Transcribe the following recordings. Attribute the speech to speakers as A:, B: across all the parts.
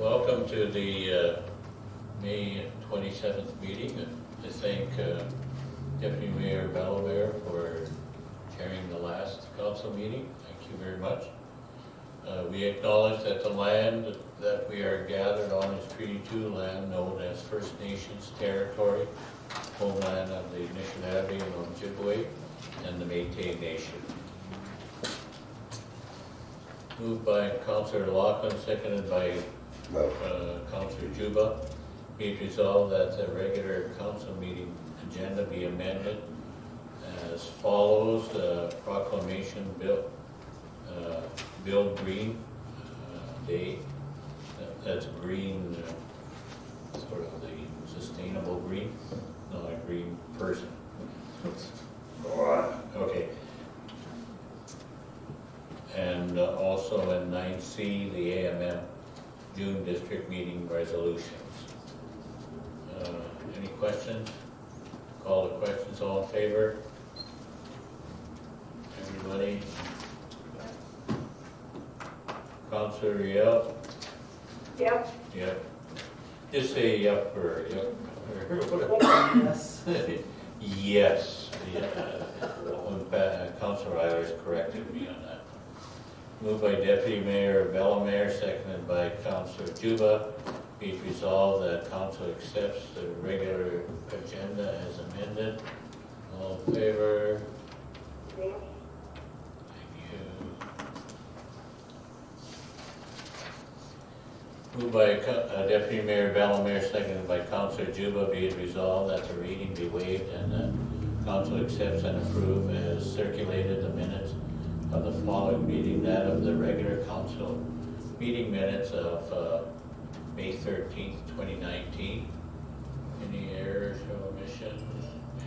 A: Welcome to the May 27th meeting. I thank Deputy Mayor Bellebear for chairing the last council meeting. Thank you very much. We acknowledge that the land that we are gathered on is Treaty 2 land known as First Nations territory, homeland of the Anishinaabe and Ojibwe, and the Métis Nation. Moved by Councillor Lachlan, seconded by Councillor Juba. Be it resolved that the regular council meeting agenda be amended as follows. Proclamation Bill Green Day. That's green, sort of the sustainable green, not a green person. Okay. And also in 9C, the AMM June District Meeting resolutions. Any questions? Call the questions. All in favor? Everybody? Councillor Riel?
B: Yep.
A: Yep. Just say yep or yep.
B: Yes.
A: Yes. Councillor Eilers corrected me on that. Moved by Deputy Mayor Bellemeyer, seconded by Councillor Juba. Be it resolved that council accepts the regular agenda as amended. All in favor?
B: Yes.
A: Thank you. Moved by Deputy Mayor Bellemeyer, seconded by Councillor Juba. Be it resolved that the reading be waived and that council accepts and approve as circulated the minutes of the following meeting, that of the regular council meeting minutes of May 13th, 2019. Any errors or omissions?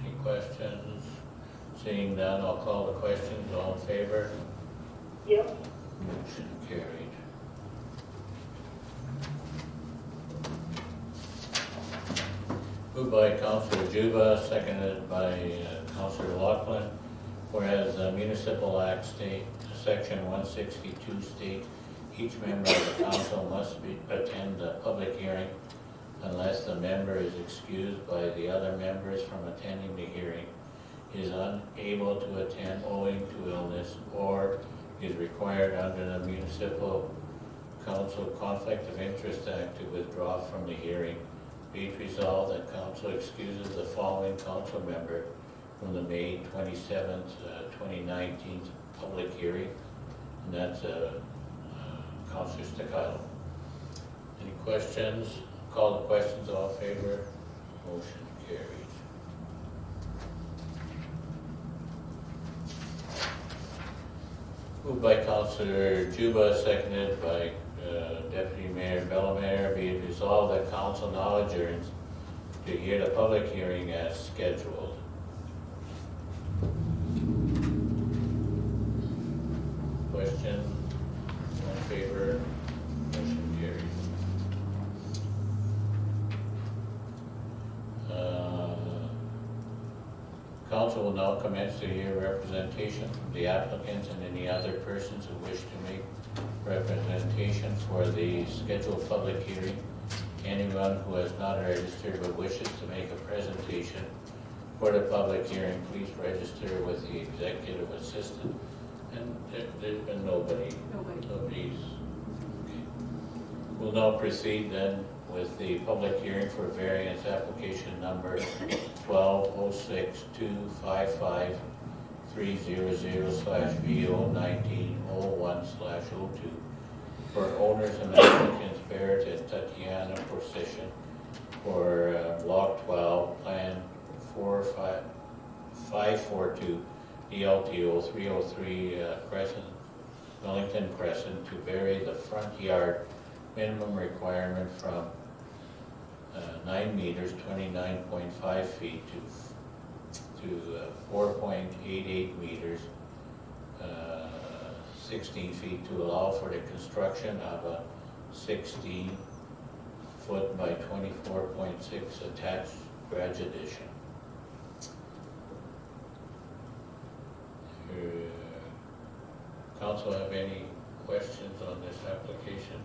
A: Any questions? Seeing none, I'll call the questions. All in favor?
B: Yep.
A: Motion carried. Moved by Councillor Juba, seconded by Councillor Lachlan. Whereas the Municipal Act state, Section 162 states, each member of the council must attend the public hearing unless the member is excused by the other members from attending the hearing, is unable to attend owing to illness, or is required under the Municipal Council Conflict of Interest Act to withdraw from the hearing. Be it resolved that council excuses the following council member from the May 27th, 2019 public hearing, and that's Councillor Staccato. Any questions? Call the questions. All in favor? Motion carried. Moved by Councillor Juba, seconded by Deputy Mayor Bellemeyer. Be it resolved that council now adjourns to hear the public hearing as scheduled. Question? All in favor? Motion carried. Council will now commence to hear representation from the applicants and any other persons who wish to make representation for the scheduled public hearing. Anyone who has not registered but wishes to make a presentation for the public hearing, please register with the executive assistant. And there's been nobody's. Okay. We'll now proceed then with the public hearing for variance application number 120655300/VO1901/02 for owners and applicants Barrett and Tatiana Porcision for Block 12, Plan 4542, DLTO 303 Wellington Crescent to vary the front yard minimum requirement from 9 meters, 29.5 feet to 4.88 meters, 16 feet, to allow for the construction of a 16-foot by 24.6 attached garage addition. Council have any questions on this application?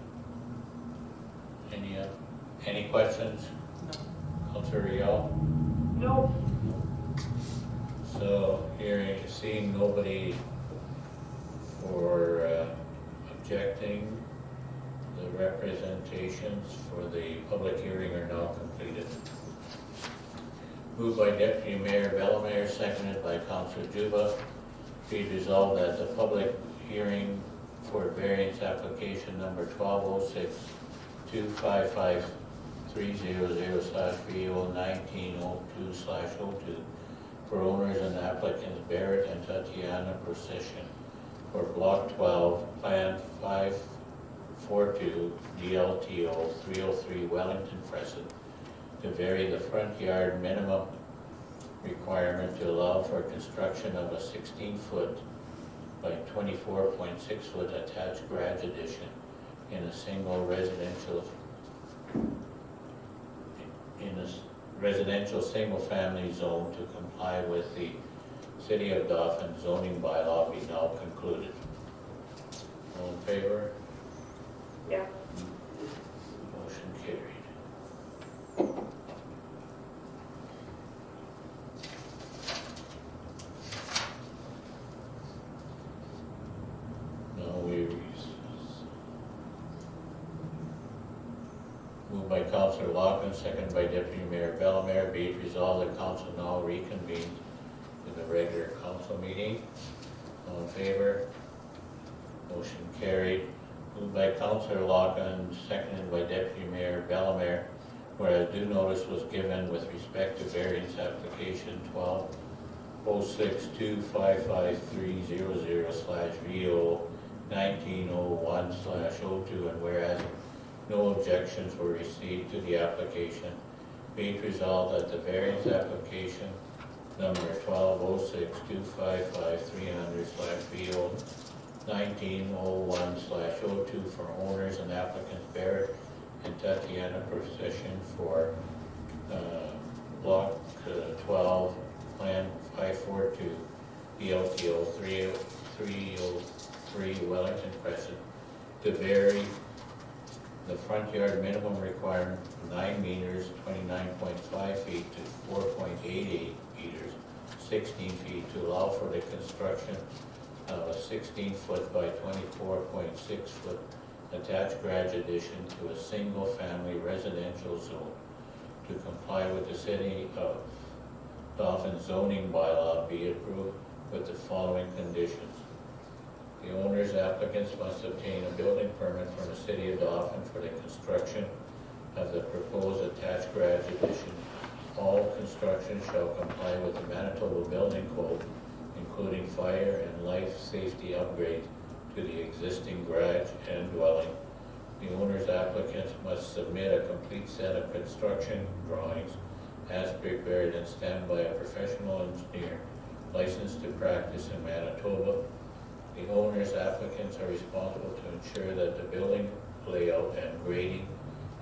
A: Any questions?
C: No.
A: Counselor Rial?
B: No.
A: So seeing nobody for objecting, the representations for the public hearing are now completed. Moved by Deputy Mayor Bellemare, seconded by Councilor Juba. Be it resolved that the public hearing for variance application number 1206-255-300/VO1902/02 for owners and applicants Barrett and Tatiana Procession for Block 12, Plan 542, DLTO 303 Wellington Crescent to vary the front yard minimum requirement to allow for construction of a 16-foot by 24.6-foot attached garage addition in a residential single-family zone to comply with the City of Dauphin zoning bylaw be now concluded. All in favor?
B: Yeah.
A: Motion carried. Now we moved by Councilor Loughlin, seconded by Deputy Mayor Bellemare. Be it resolved that council now reconvenes in the regular council meeting. All in favor? Motion carried. Moved by Councilor Loughlin, seconded by Deputy Mayor Bellemare, whereas due notice was given with respect to variance application 1206-255-300/VO1901/02, and whereas no objections were received to the application, be it resolved that the variance application number 1206-255-300/VO1901/02 for owners and applicants Barrett and Tatiana Procession for Block 12, Plan 542, BLTO 303 Wellington Crescent to vary the front yard minimum requirement from 9 meters, 29.5 feet to 4.88 meters, 16 feet to allow for the construction of a 16-foot by 24.6-foot attached garage addition to a single-family residential zone to comply with the City of Dauphin zoning bylaw be approved with the following conditions. The owner's applicants must obtain a building permit from the City of Dauphin for the construction of the proposed attached garage addition. All construction shall comply with the Manitoba Building Code, including fire and life safety upgrades to the existing garage and dwelling. The owner's applicants must submit a complete set of construction drawings as prepared and stamped by a professional engineer licensed to practice in Manitoba. The owner's applicants are responsible to ensure that the building layout and grading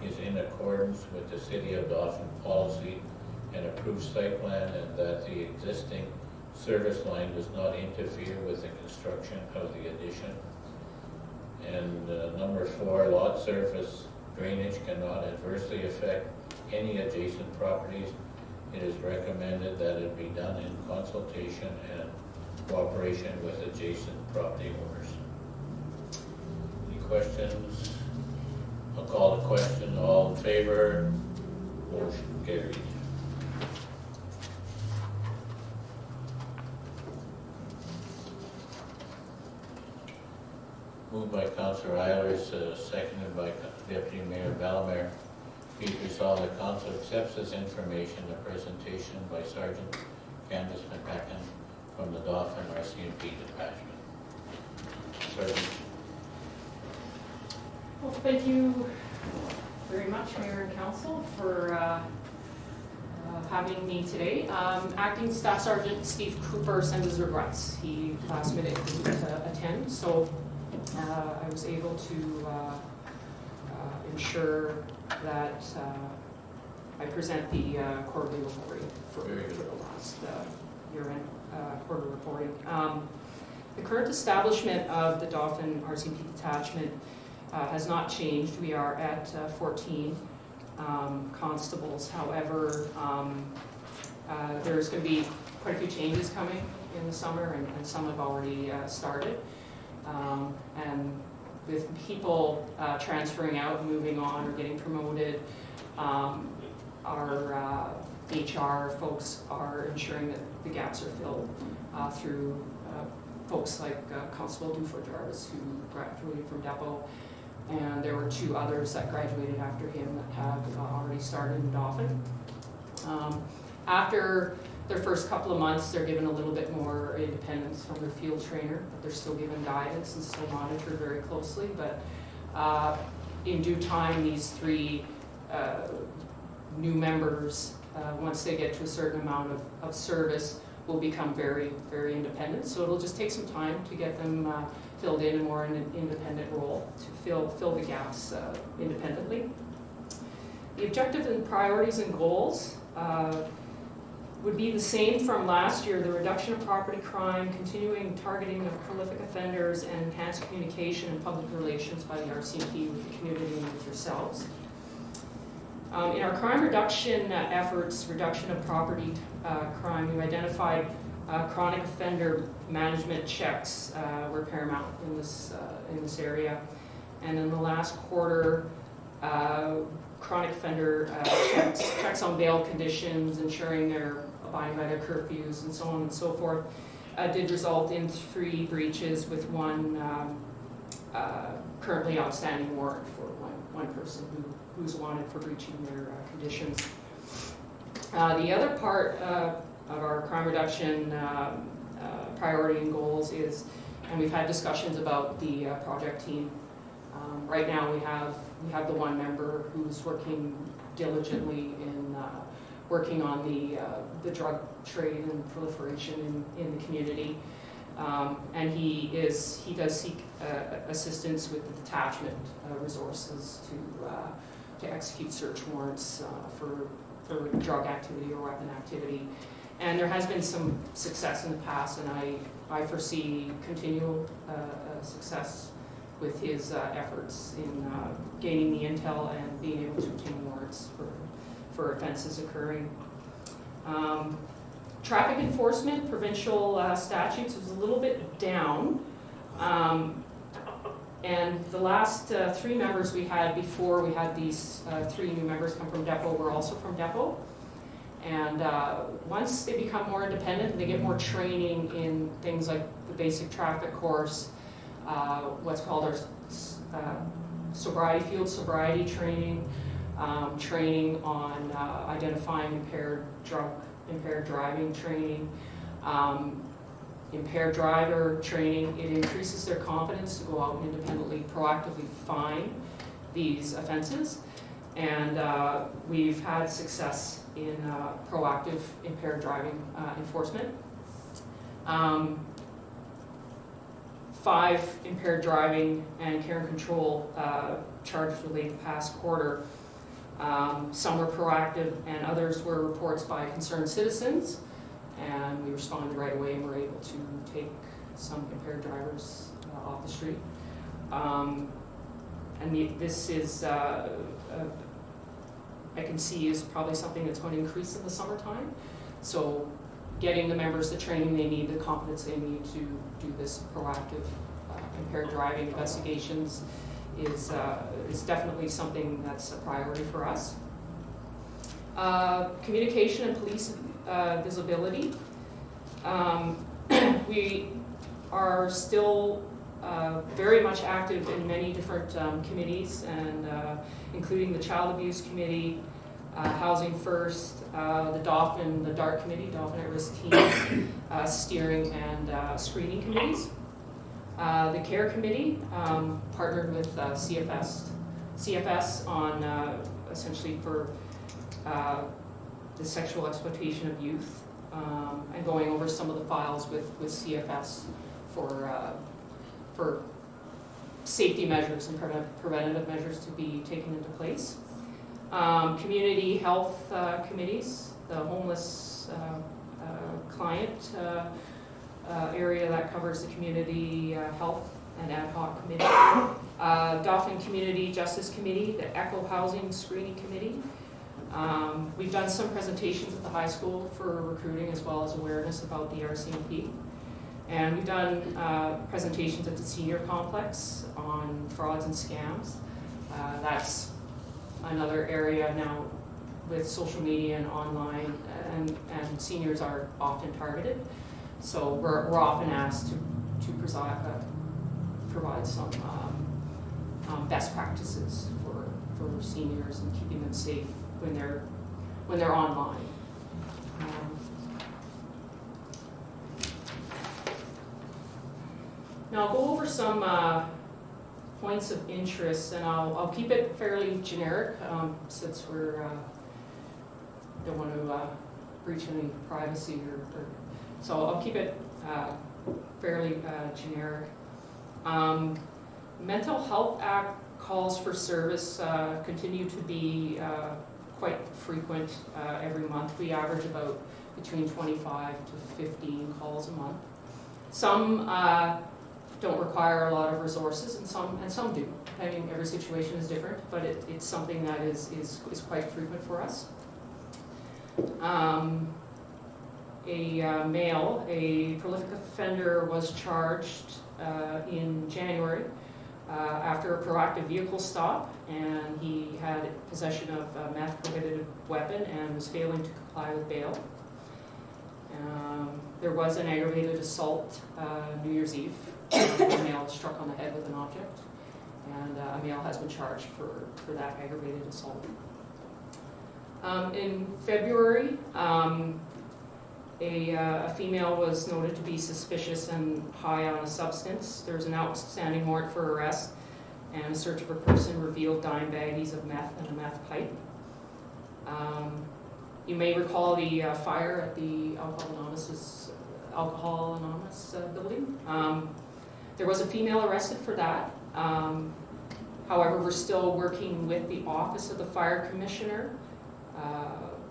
A: is in accordance with the City of Dauphin policy and approved site plan, and that the existing service line does not interfere with the construction of the addition. And number 4, lot surface drainage cannot adversely affect any adjacent properties. It is recommended that it be done in consultation and cooperation with adjacent property owners. Any questions? I'll call the question. All in favor? Motion carried. Moved by Councilor Eilers, seconded by Deputy Mayor Bellemare. Be it resolved that council accepts this information, the presentation by Sergeant Candace McMacken from the Dauphin RCMP Detachment. Sergeant.
C: Well, thank you very much, Mayor and Council, for having me today. Acting Staff Sergeant Steve Cooper sends his regrets. He last minute couldn't attend, so I was able to ensure that I present the quarterly reporting for the last year-end quarterly reporting. The current establishment of the Dauphin RCMP Detachment has not changed. We are at 14 constables. However, there's going to be quite a few changes coming in the summer, and some have already started. And with people transferring out, moving on, or getting promoted, our HR folks are ensuring that the gaps are filled through folks like Constable Dauphin, who graduated from Depot, and there were 2 others that graduated after him that have already started in Dauphin. After their first couple of months, they're given a little bit more independence from their field trainer, but they're still given guidance and still monitored very closely. But in due time, these 3 new members, once they get to a certain amount of service, will become very, very independent. So it'll just take some time to get them filled in a more independent role to fill the gaps independently. The objectives and priorities and goals would be the same from last year: the reduction of property crime, continuing targeting of prolific offenders, and enhanced communication and public relations by the RCMP with the community and with yourselves. In our crime reduction efforts, reduction of property crime, we've identified chronic offender management checks were paramount in this area. And in the last quarter, chronic offender checks on bail conditions, ensuring they're abiding by their curfews, and so on and so forth, did result in 3 breaches with 1 currently outstanding warrant for one person who's wanted for breaching their conditions. The other part of our crime reduction priority and goals is, and we've had discussions about the project team. Right now we have the 1 member who's working diligently in working on the drug trade and proliferation in the community. And he does seek assistance with the detachment resources to execute search warrants for drug activity or weapon activity. And there has been some success in the past, and I foresee continual success with his efforts in gaining the intel and being able to obtain warrants for offenses occurring. Traffic enforcement, provincial statutes was a little bit down. And the last 3 members we had before we had these 3 new members come from Depot were also from Depot. And once they become more independent, they get more training in things like the basic traffic course, what's called our field sobriety training, training on identifying impaired driving training, impaired driver training. It increases their confidence to go out and independently, proactively find these offenses. And we've had success in proactive impaired driving enforcement. 5 impaired driving and care and control charges were laid the past quarter. Some were proactive and others were reports by concerned citizens, and we responded right away and were able to take some impaired drivers off the street. And this is, I can see, is probably something that's going to increase in the summertime. So getting the members the training they need, the confidence they need to do this proactive impaired driving investigations is definitely something that's a priority for us. Communication and police visibility. We are still very much active in many different committees, and including the Child Abuse Committee, Housing First, the Dauphin, the DART Committee, Dauphin at Risk Team, steering and screening committees. The Care Committee partnered with CFS on essentially for the sexual exploitation of youth, and going over some of the files with CFS for safety measures and preventative measures to be taken into place. Community health committees, the homeless client area that covers the community health an ad hoc committee. Dauphin Community Justice Committee, the Echo Housing Screening Committee. We've done some presentations at the high school for recruiting as well as awareness about the RCMP. And we've done presentations at the senior complex on frauds and scams. That's another area now with social media and online, and seniors are often targeted. So we're often asked to provide some best practices for seniors and keeping them safe when they're online. Now I'll go over some points of interest, and I'll keep it fairly generic since we're don't want to breach any privacy so I'll keep it fairly generic. Mental Health Act calls for service continue to be quite frequent every month. We average about between 25 to 15 calls a month. Some don't require a lot of resources, and some do. I mean, every situation is different, but it's something that is quite frequent for us. A male, a prolific offender, was charged in January after a proactive vehicle stop, and he had possession of a meth prohibited weapon and was failing to comply with bail. There was an aggravated assault New Year's Eve. A male was struck on the head with an object, and a male has been charged for that aggravated assault. In February, a female was noted to be suspicious and high on a substance. There was an outstanding warrant for arrest, and a search of her person revealed dime baggies of meth and a meth pipe. You may recall the fire at the Alcohol Anonymous building. There was a female arrested for that. However, we're still working with the Office of the Fire Commissioner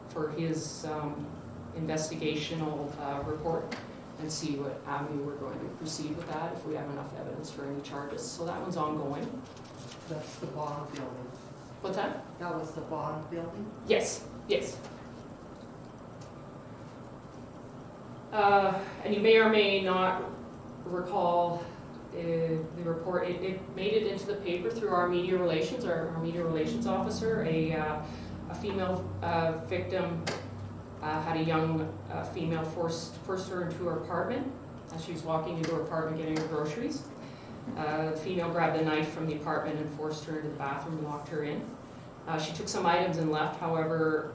C: for his investigational report and see what avenue we're going to proceed with that, if we have enough evidence for any charges. So that one's ongoing.
D: That's the bond building.
C: What's that?
D: That was the bond building?
C: Yes, yes. And you may or may not recall the report. It made it into the paper through our media relations, our media relations officer. A female victim had a young female forced her into her apartment as she was walking into her apartment getting her groceries. The female grabbed a knife from the apartment and forced her into the bathroom and locked her in. She took some items and left. However,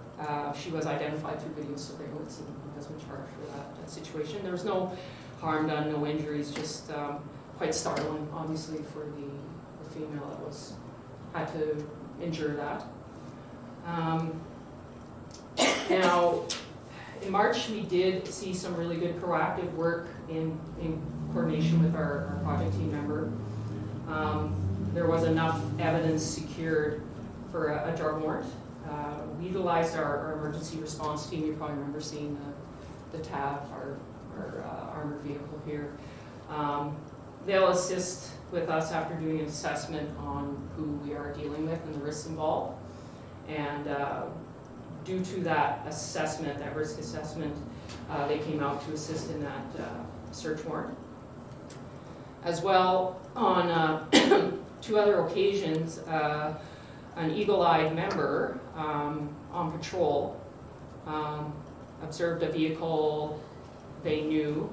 C: she was identified through video surveillance and has been charged for that situation. There was no harm done, no injuries, just quite startling, obviously, for the female that had to endure that. Now, in March, we did see some really good proactive work in coordination with our project team member. There was enough evidence secured for a drug warrant. We utilized our emergency response team. You probably remember seeing the TAV, our armored vehicle here. They'll assist with us after doing an assessment on who we are dealing with and the risks involved. And due to that assessment, that risk assessment, they came out to assist in that search warrant. As well, on 2 other occasions, an eagle-eyed member on patrol observed a vehicle they knew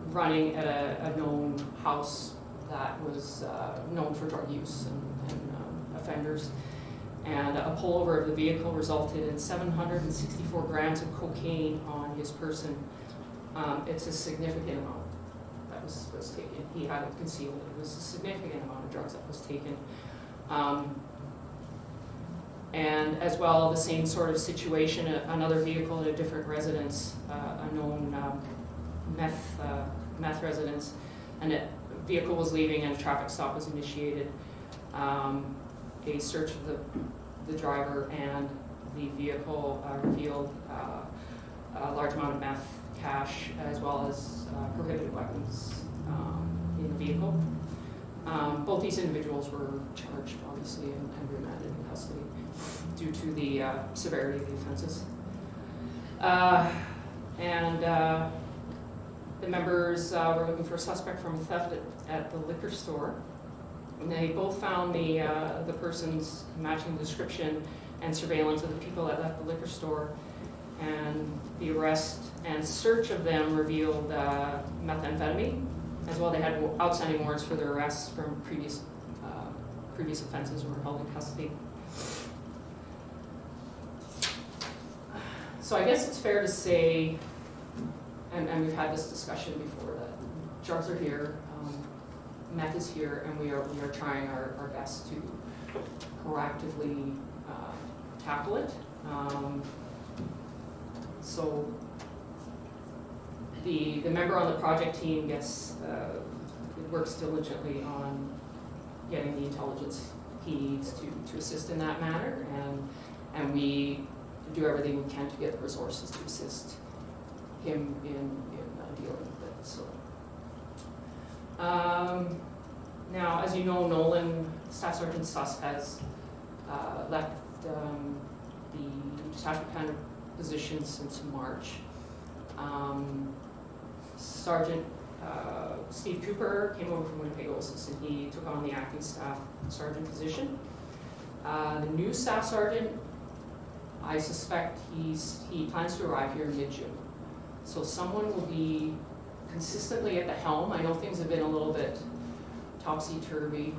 C: running at a known house that was known for drug use and offenders. And a pullover of the vehicle resulted in 764 grams of cocaine on his person. It's a significant amount that was taken. He had it concealed. It was a significant amount of drugs that was taken. And as well, the same sort of situation, another vehicle at a different residence, a known meth residence, and a vehicle was leaving and a traffic stop was initiated. A search of the driver and the vehicle revealed a large amount of meth cache cash as well as prohibited weapons in the vehicle. Both these individuals were charged, obviously, and remanded in custody due to the severity of the offenses. The members were looking for a suspect from theft at the liquor store. And they both found the persons matching the description and surveillance of the people that left the liquor store. And the arrest and search of them revealed methamphetamine. As well, they had outstanding warrants for their arrests from previous offenses and were held in custody. So I guess it's fair to say, and we've had this discussion before, that drugs are here, meth is here, and we are trying our best to proactively tackle it. So the member on the project team works diligently on getting the intelligence he needs to assist in that matter, and we do everything we can to get the resources to assist him in dealing with it. So now, as you know, Nolan, Staff Sergeant Suss has left the detachment commander position since March. Sergeant Steve Cooper came over from Winnipeg OSIS, and he took on the acting staff sergeant position. The new staff sergeant, I suspect he plans to arrive here in mid-June. So someone will be consistently at the helm. I know things have been a little bit topsy-turvy.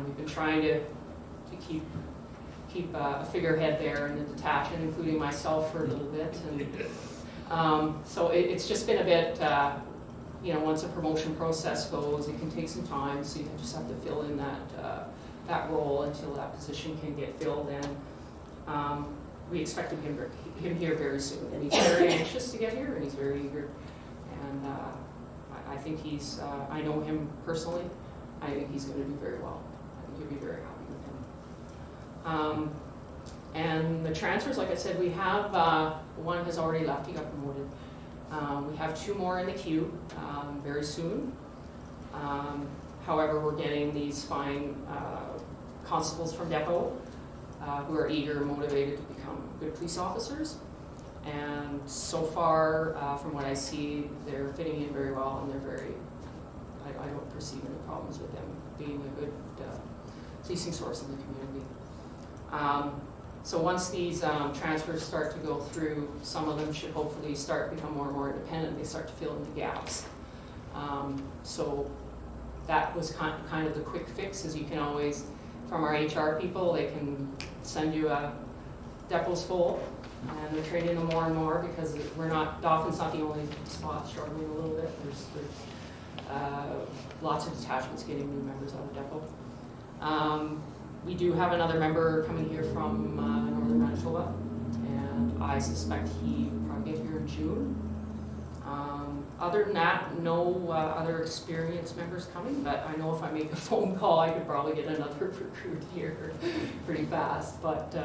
C: We've been trying to keep a figurehead there in the detachment, including myself for a little bit. And so it's just been a bit, once a promotion process goes, it can take some time, so you just have to fill in that role until that position can get filled. And we expect him here very soon. And he's very anxious to get here, and he's very eager. And I think I know him personally. I think he's going to do very well. I think you'll be very happy with him. And the transfers, like I said, we have one has already left. He got promoted. We have 2 more in the queue very soon. However, we're getting these fine constables from Depot who are eager and motivated to become good police officers. And so far, from what I see, they're fitting in very well, and they're I don't perceive any problems with them being a good policing source in the community. So once these transfers start to go through, some of them should hopefully become more and more independent. They start to fill in the gaps. So that was kind of the quick fix, is you can always, from our HR people, they can send you a depot's full, and they're training them more and more, because Dauphin's not the only spot struggling a little bit. There's lots of detachments getting new members out of depot. We do have another member coming here from northern Manitoba, and I suspect he will probably get here in June. Other than that, no other experienced members coming, but I know if I make a phone call, I could probably get another recruit here pretty fast. But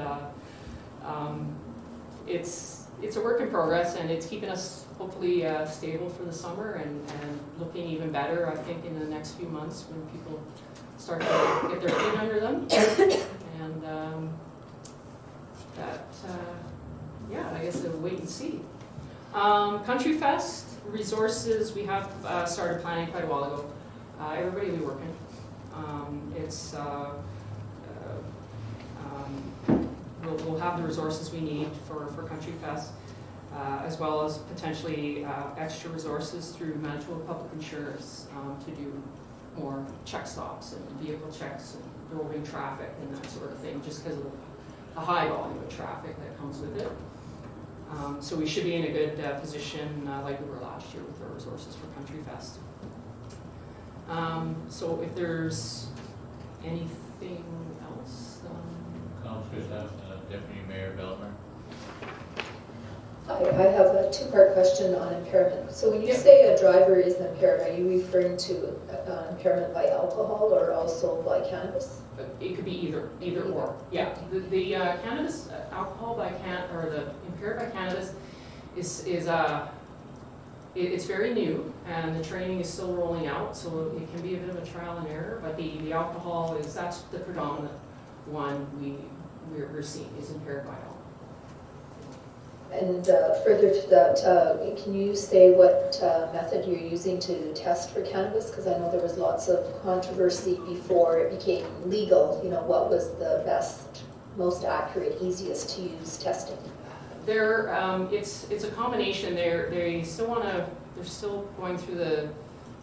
C: it's a work in progress, and it's keeping us hopefully stable for the summer and looking even better, I think, in the next few months when people start to get their feet under them. And I guess we'll wait and see. Country Fest resources, we have started planning quite a while ago. Everybody will be working. We'll have the resources we need for Country Fest, as well as potentially extra resources through Manitoba Public Insurance to do more check stops and vehicle checks and roving traffic and that sort of thing, just because of the high volume of traffic that comes with it. So we should be in a good position like we were last year with our resources for Country Fest. So if there's anything else.
A: Councillor Deputy Mayor Belmer.
E: I have a 2-part question on impairment. So when you say a driver is impaired, are you referring to impairment by alcohol or also by cannabis?
C: It could be either or. Yeah, the cannabis, alcohol by or the impaired by cannabis is it's very new, and the training is still rolling out, so it can be a bit of a trial and error, but the alcohol that's the predominant one we're seeing is impaired by alcohol.
E: And further to that, can you say what method you're using to test for cannabis? Because I know there was lots of controversy before it became legal. You know, what was the best, most accurate, easiest to use testing?
C: It's a combination. They're still going through the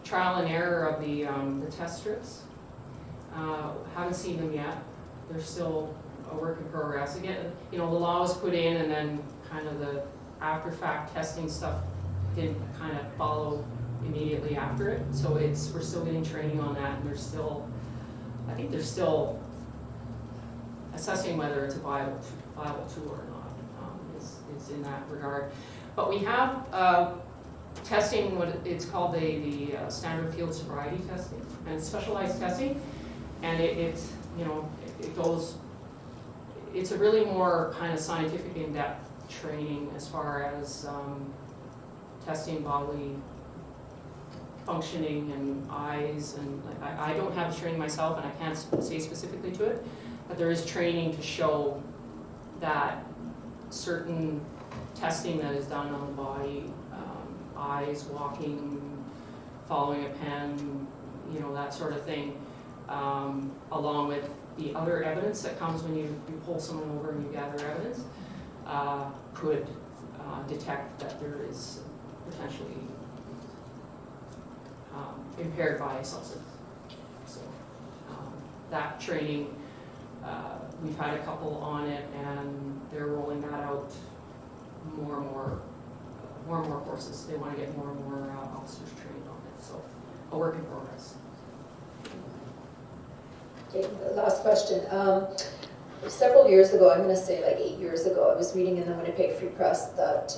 C: trial and error of the test strips. Haven't seen them yet. They're still a work in progress. Again, you know, the law was put in, and then kind of the after-fact testing stuff didn't kind of follow immediately after it. So we're still getting training on that, and I think they're still assessing whether it's a viable tool or not. It's in that regard. But we have testing, what it's called the standard field sobriety testing, and it's specialized testing, and it's a really more kind of scientific in-depth training as far as testing bodily functioning and eyes, and I don't have the training myself, and I can't say specifically to it, but there is training to show that certain testing that is done on the body, eyes, walking, following a pen, you know, that sort of thing, along with the other evidence that comes when you pull someone over and you gather evidence, could detect that there is potentially impaired by a substance. So that training, we've had a couple on it, and they're rolling that out more and more courses. They want to get more and more officers trained on it. So a work in progress.
E: Okay, last question. Several years ago, I'm going to say like 8 years ago, I was reading in the Winnipeg Free Press that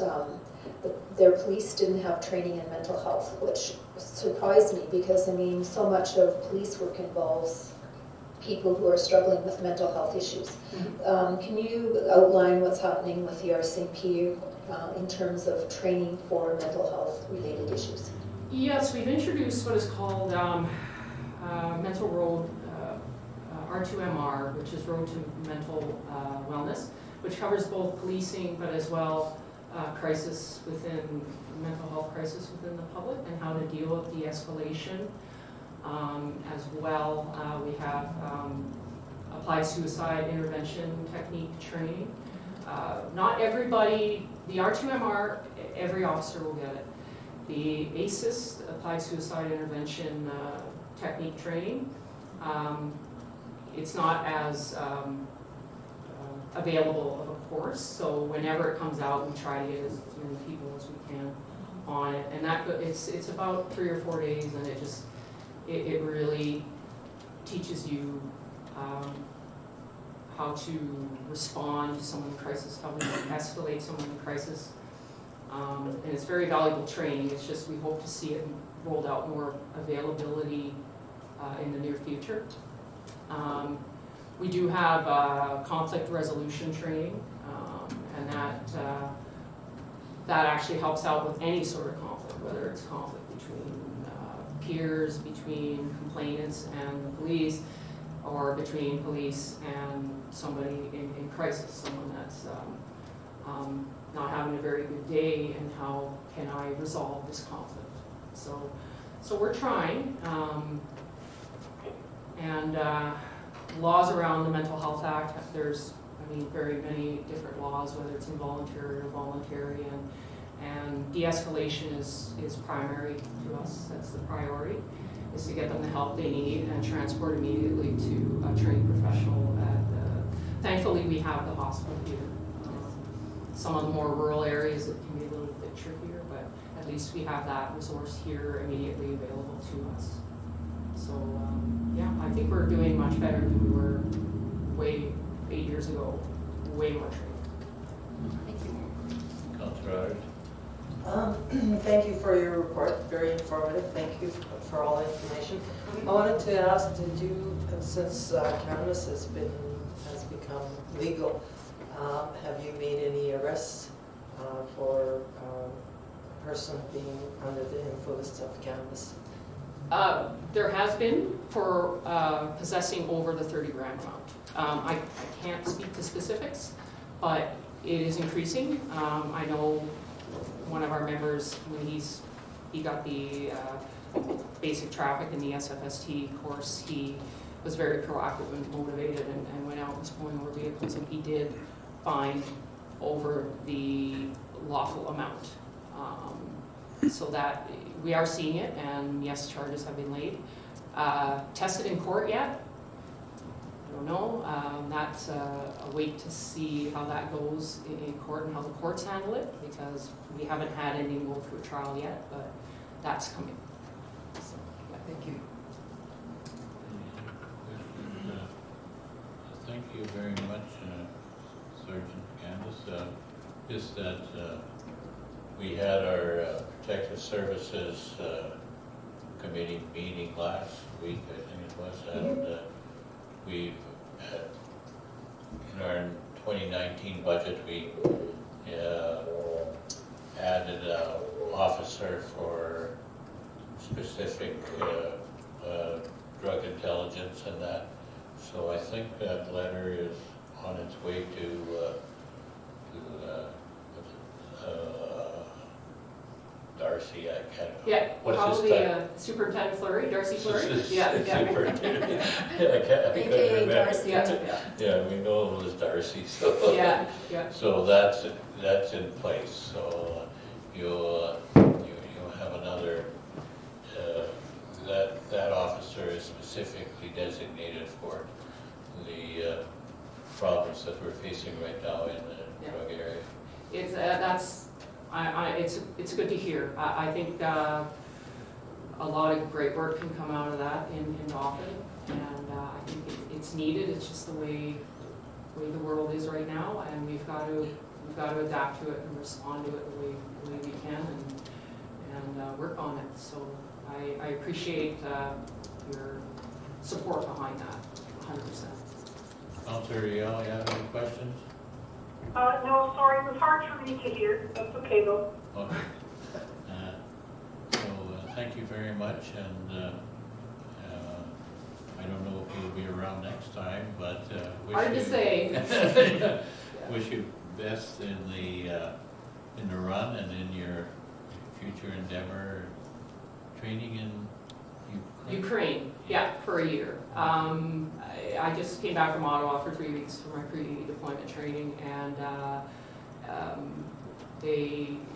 E: their police didn't have training in mental health, which surprised me because, I mean, so much of police work involves people who are struggling with mental health issues.
C: Mm-hmm.
E: Can you outline what's happening with the RCMP in terms of training for mental health related issues?
C: Yes, we've introduced what is called Mental Road, R2MR, which is Road to Mental Wellness, which covers both policing but as well crisis within, mental health crisis within the public, and how to deal with de-escalation. As well, we have applied suicide intervention technique training. Not everybody, the R2MR, every officer will get it. The ASIS, applied suicide intervention technique training, it's not as available of a course, so whenever it comes out, we try to get as many people as we can on it. And it's about 3 or 4 days, and it really teaches you how to respond to someone in crisis, how to escalate someone in crisis. And it's very valuable training. It's just we hope to see it rolled out more availability in the near future. We do have conflict resolution training, and that actually helps out with any sort of conflict, whether it's conflict between peers, between complainants and the police, or between police and somebody in crisis, someone that's not having a very good day, and how can I resolve this conflict. So we're trying, and laws around the Mental Health Act, there's, very many different laws, whether it's involuntary or voluntary, and de-escalation is primary to us. That's the priority, is to get them the help they need and transport immediately to a trained professional. Thankfully, we have the hospital here. Some of the more rural areas, it can be a little bit trickier, but at least we have that resource here immediately available to us. So, yeah, I think we're doing much better than we were 8 years ago, way more training.
D: Thank you.
A: Councillor Otters?
F: Thank you for your report, very informative. Thank you for all the information. I wanted to ask, did you, since cannabis has become legal, have you made any arrests for person being under the influence of cannabis?
C: There has been for possessing over the 30 gram amount. I can't speak to specifics, but it is increasing. I know one of our members, when he got the basic traffic in the SFST course, he was very proactive and motivated and went out and was pulling over vehicles, and he did find over the lawful amount. So that we are seeing it, and yes, charges have been laid. Tested in court yet? I don't know. That's a wait to see how that goes in court and how the courts handle it, because we haven't had anything go through a trial yet, but that's coming. So, yeah.
F: Thank you.
A: Thank you very much, Sergeant Candace. Just that we had our Protective Services Committee meeting last week, I think it was, and we've in our 2019 budget, we added an officer for specific drug intelligence and that. So I think that letter is on its way to Darcy. I can't.
C: Yeah,
A: What's
C: probably
A: his title?
C: Superintendent Fleury, Darcy Fleury. Yeah,
A: Superintendent. I couldn't
E: AKA
A: remember.
E: Darcy.
C: yeah.
A: Yeah, we know it was Darcy. So
C: Yeah.
A: so that's in place. So you'll have another. That officer is specifically designated for the problems that we're facing right now in the drug area.
C: It's it's good to hear. I think a lot of great work can come out of that in Dauphin, and I think it's needed. It's just the way the world is right now, and we've got to adapt to it and respond to it the way we can, and work on it. So I appreciate your support behind that, 100%.
A: Councillor Yale, you have any questions?
B: No, sorry, it was hard for me to hear. That's okay though.
A: Okay. So thank you very much, and I don't know if you'll be around next time, but
C: Hard to say.
A: wish you best in the run and in your future endeavor, training in
C: Ukraine, yeah, for a year. I just came back from Ottawa for 3 weeks for my pre-deployment training, and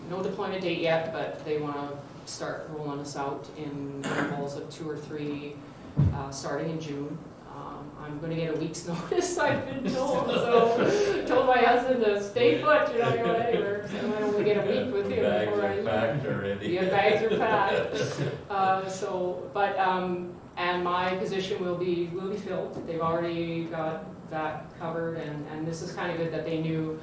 C: no deployment date yet, but they want to start rolling us out in intervals of 2 or 3, starting in June. I'm going to get a week's notice, I've been told, so told my husband to stay put, you know, go anywhere, so I only get a week with him
A: bags
C: before I
A: are
C: leave.
A: packed already.
C: Yeah, bags are packed. And my position will be filled. They've already got that covered, and this is kind of good that they knew.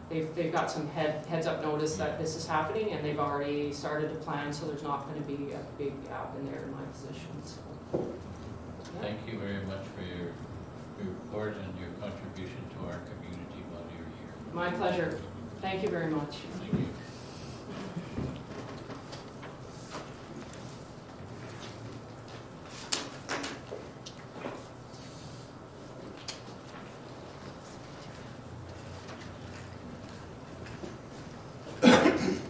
C: They've got some heads up notice that this is happening, and they've already started to plan, so there's not going to be a big gap in there in my position. So, yeah.
A: Thank you very much for your report and your contribution to our community while you're here.
C: My pleasure. Thank you very much.
A: Thank you.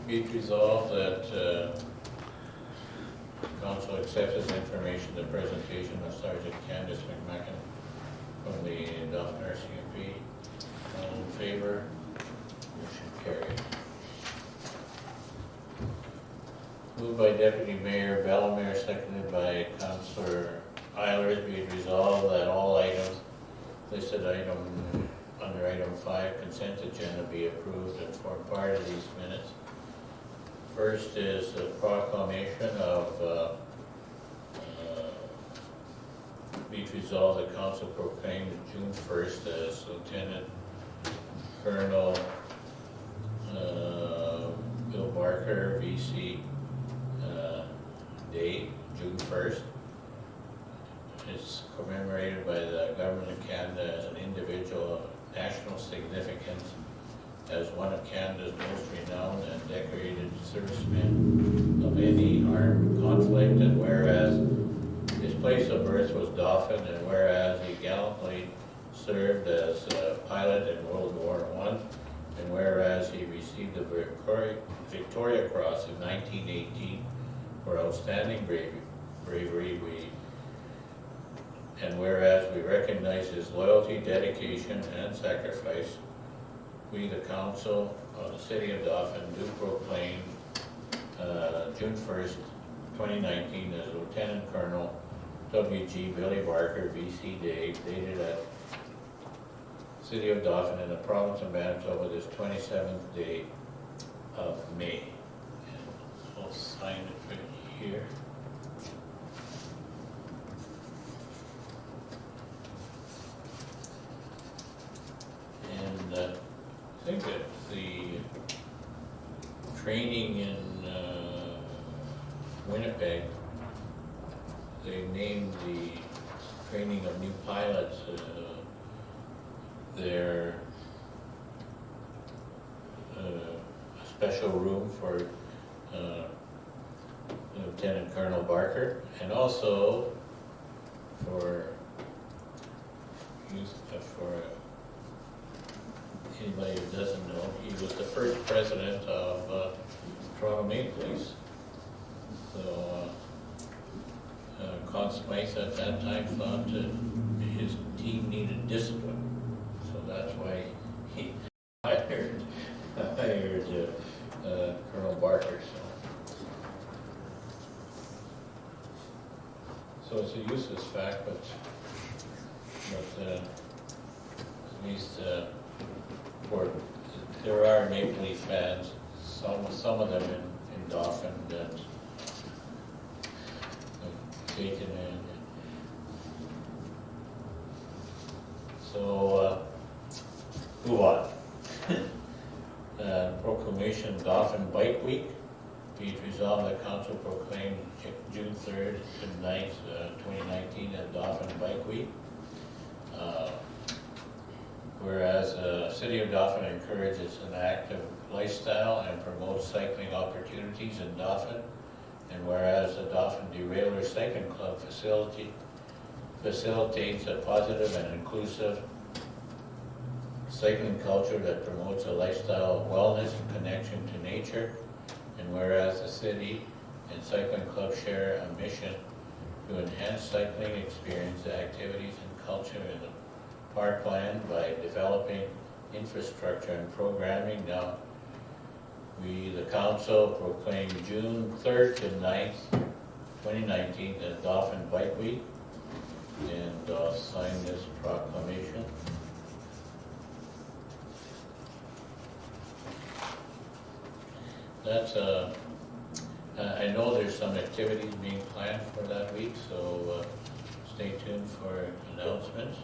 A: Be it resolved that Council accepts as information the presentation of Sergeant Candace McMacken from the Dauphin RCMP. All in favor? Motion carried. Moved by Deputy Mayor Bellemare, seconded by Councillor Eilers. Be it resolved that all items listed under item 5 consent agenda be approved and form part of these minutes. First is the proclamation of be it resolved that Council proclaimed June 1st as Lieutenant Colonel Bill Barker, VC Day, June 1st. It's commemorated by the Government of Canada as an individual of national significance as one of Canada's most renowned and decorated servicemen of any armed conflict, and whereas his place of birth was Dauphin, and whereas he gallantly served as a pilot in World War I, and whereas he received the Victoria Cross in 1918 for outstanding bravery, and whereas we recognize his loyalty, dedication, and sacrifice, we, the Council of the City of Dauphin, do proclaim June 1st, 2019 as Lieutenant Colonel W.G. Billy Barker, BC Day, dated at City of Dauphin in the province of Manitoba this 27th day of May. And I'll sign it right here. And I think that the training in Winnipeg, they named the training of new pilots their a special room for Lieutenant Colonel Barker, and also for anybody who doesn't know, he was the first president of Toronto Maple Leafs. So Conn Smythe at that time thought that his team needed discipline, so that's why he hired Colonel Barker. So it's a useless fact, but at least there are Maple Leaf fans, some of them in Dauphin that taken in. So move on. Proclamation Dauphin Bike Week. Be it resolved that Council proclaimed June 3rd to 9th, 2019 as Dauphin Bike Week. Whereas the City of Dauphin encourages an active lifestyle and promotes cycling opportunities in Dauphin, and whereas the Dauphin Derailer Cycling Club facilitates a positive and inclusive cycling culture that promotes a lifestyle of wellness and connection to nature, and whereas the city and cycling club share a mission to enhance cycling experience, activities, and culture in the parkland by developing infrastructure and programming. Now, we, the Council, proclaim June 3rd to 9th, 2019 as Dauphin Bike Week, and I'll sign this proclamation. That's I know there's some activities being planned for that week, so stay tuned for announcements.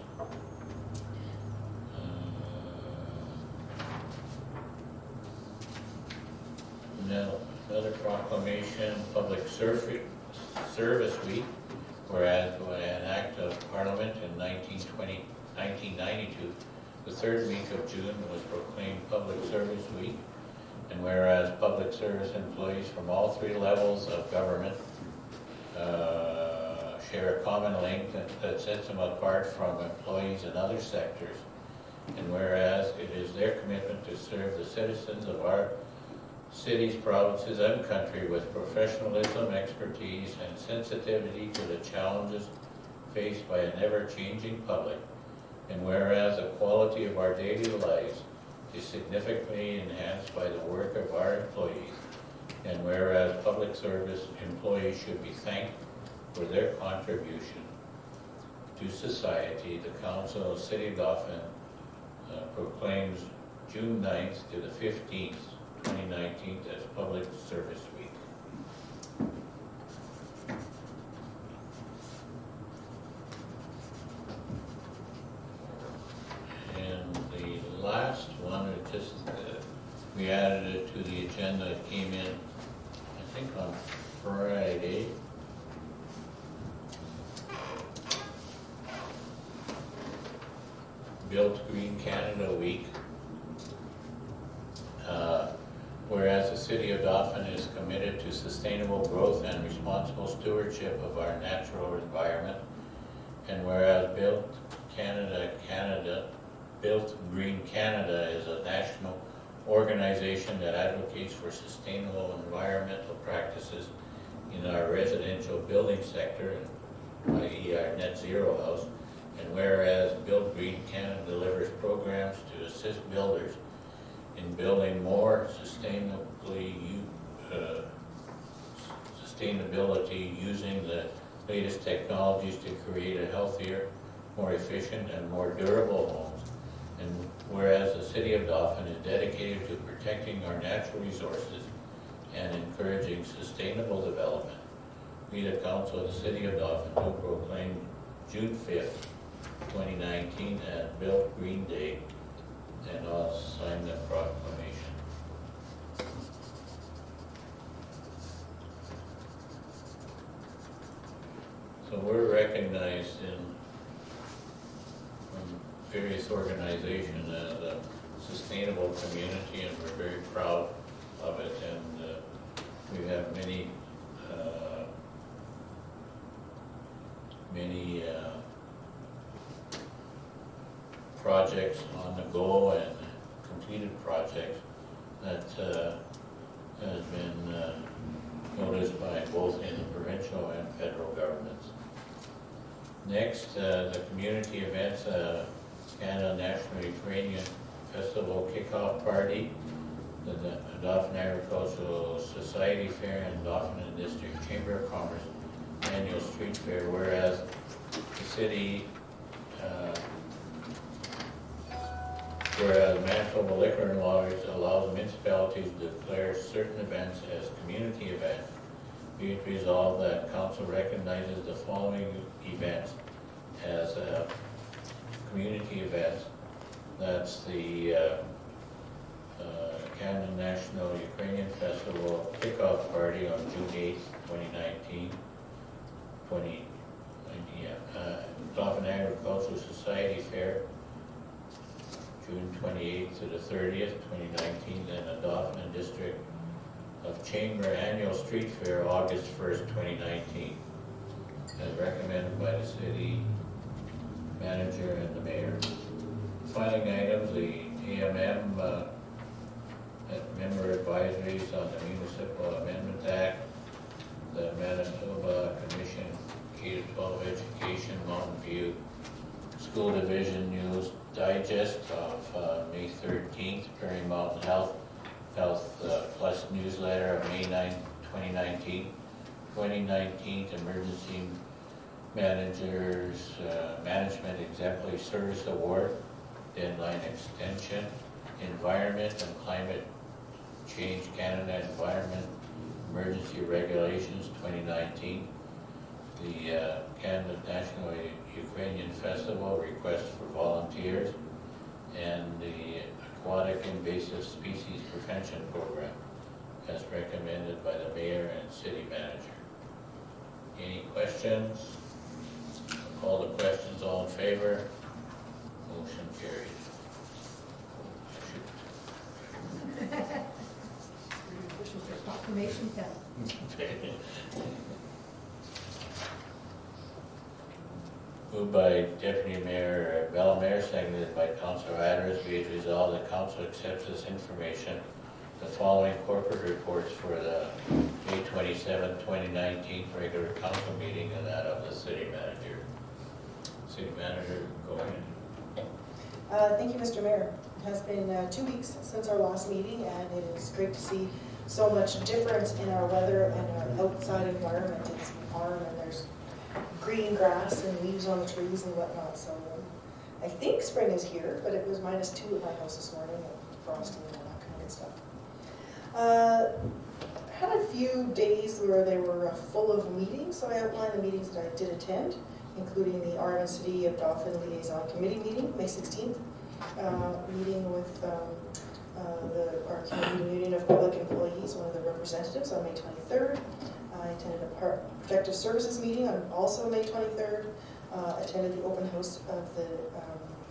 A: Now, another proclamation, Public Service Week, whereas by an act of Parliament in 1992, the third week of June was proclaimed Public Service Week, and whereas public service employees from all three levels of government share a common link that sets them apart from employees in other sectors, and whereas it is their commitment to serve the citizens of our cities, provinces, and country with professionalism, expertise, and sensitivity to the challenges faced by an ever-changing public, and whereas the quality of our daily lives is significantly enhanced by the work of our employees, and whereas public service employees should be thanked for their contribution to society, the Council of the City of Dauphin proclaims June 9th to the 15th, 2019 as Public Service Week. And the last one, we added it to the agenda. It came in, I think, on Friday. Built Green Canada Week. City of Dauphin is committed to sustainable growth and responsible stewardship of our natural environment. And whereas Built Green Canada is a national organization that advocates for sustainable environmental practices in our residential building sector, i.e. our net zero house. And whereas Build Green Canada delivers programs to assist builders in building more sustainability using the latest technologies to create a healthier, more efficient, and more durable homes. And whereas the City of Dauphin is dedicated to protecting our natural resources and encouraging sustainable development, we, the Council of the City of Dauphin, do proclaim June 5th, 2019 as Built Green Day, and I'll sign the proclamation. So we're recognized from various organizations as a sustainable community, and we're very proud of it. And we have many projects on the go and completed projects that has been noticed by both in the provincial and federal governments. Next, the community events, Canada National Ukrainian Festival Kickoff Party, the Dauphin Agricultural Society Fair, and Dauphin and District Chamber of Commerce Annual Street Fair, whereas the city, whereas Manitoba Liquor and Laws allows municipalities to declare certain events as community events, be it resolved that Council recognizes the following events as community events. That's the Canada National Ukrainian Festival Kickoff Party on June 8th, 2019. Dauphin Agricultural Society Fair, June 28th to the 30th, 2019, and the Dauphin and District of Chamber Annual Street Fair, August 1st, 2019, as recommended by the city manager and the mayor. Filing items, the AMM member advisories on the Municipal Amendment Act, the Manitoba Commission K-12 Education, Mountain View School Division News Digest of May 13th, Prairie Mountain Health Plus newsletter of May 9, 2019, 2019 Emergency Managers Management Exemplary Service Award, deadline extension, Environment and Climate Change Canada Environment Emergency Regulations 2019, the Canada National Ukrainian Festival request for volunteers, and the Aquatic Invasive Species Prevention Program as recommended by the mayor and city manager. Any questions? I'll call the questions. All in favor? Motion carried.
D: Proclamation, Ken.
A: Moved by Deputy Mayor Bellemare, seconded by Councilor Adams. Be it resolved that Council accepts this information. The following corporate reports for the May 27, 2019 regular council meeting, and that of the city manager. City manager, go ahead.
G: Thank you, Mr. Mayor. It has been 2 weeks since our last meeting, and it is great to see so much difference in our weather and our outside environment. It's warm and there's green grass and leaves on the trees and whatnot. So I think spring is here, but it was -2 at my house this morning and frosty and all that kind of good stuff. Had a few days where they were full of meetings, so I outlined the meetings that I did attend, including the Arvin City of Dauphin Liaison Committee meeting, May 16th, meeting with our Canadian Union of Public Employees, one of the representatives, on May 23rd. I attended a protective services meeting on also May 23rd, attended the open house of the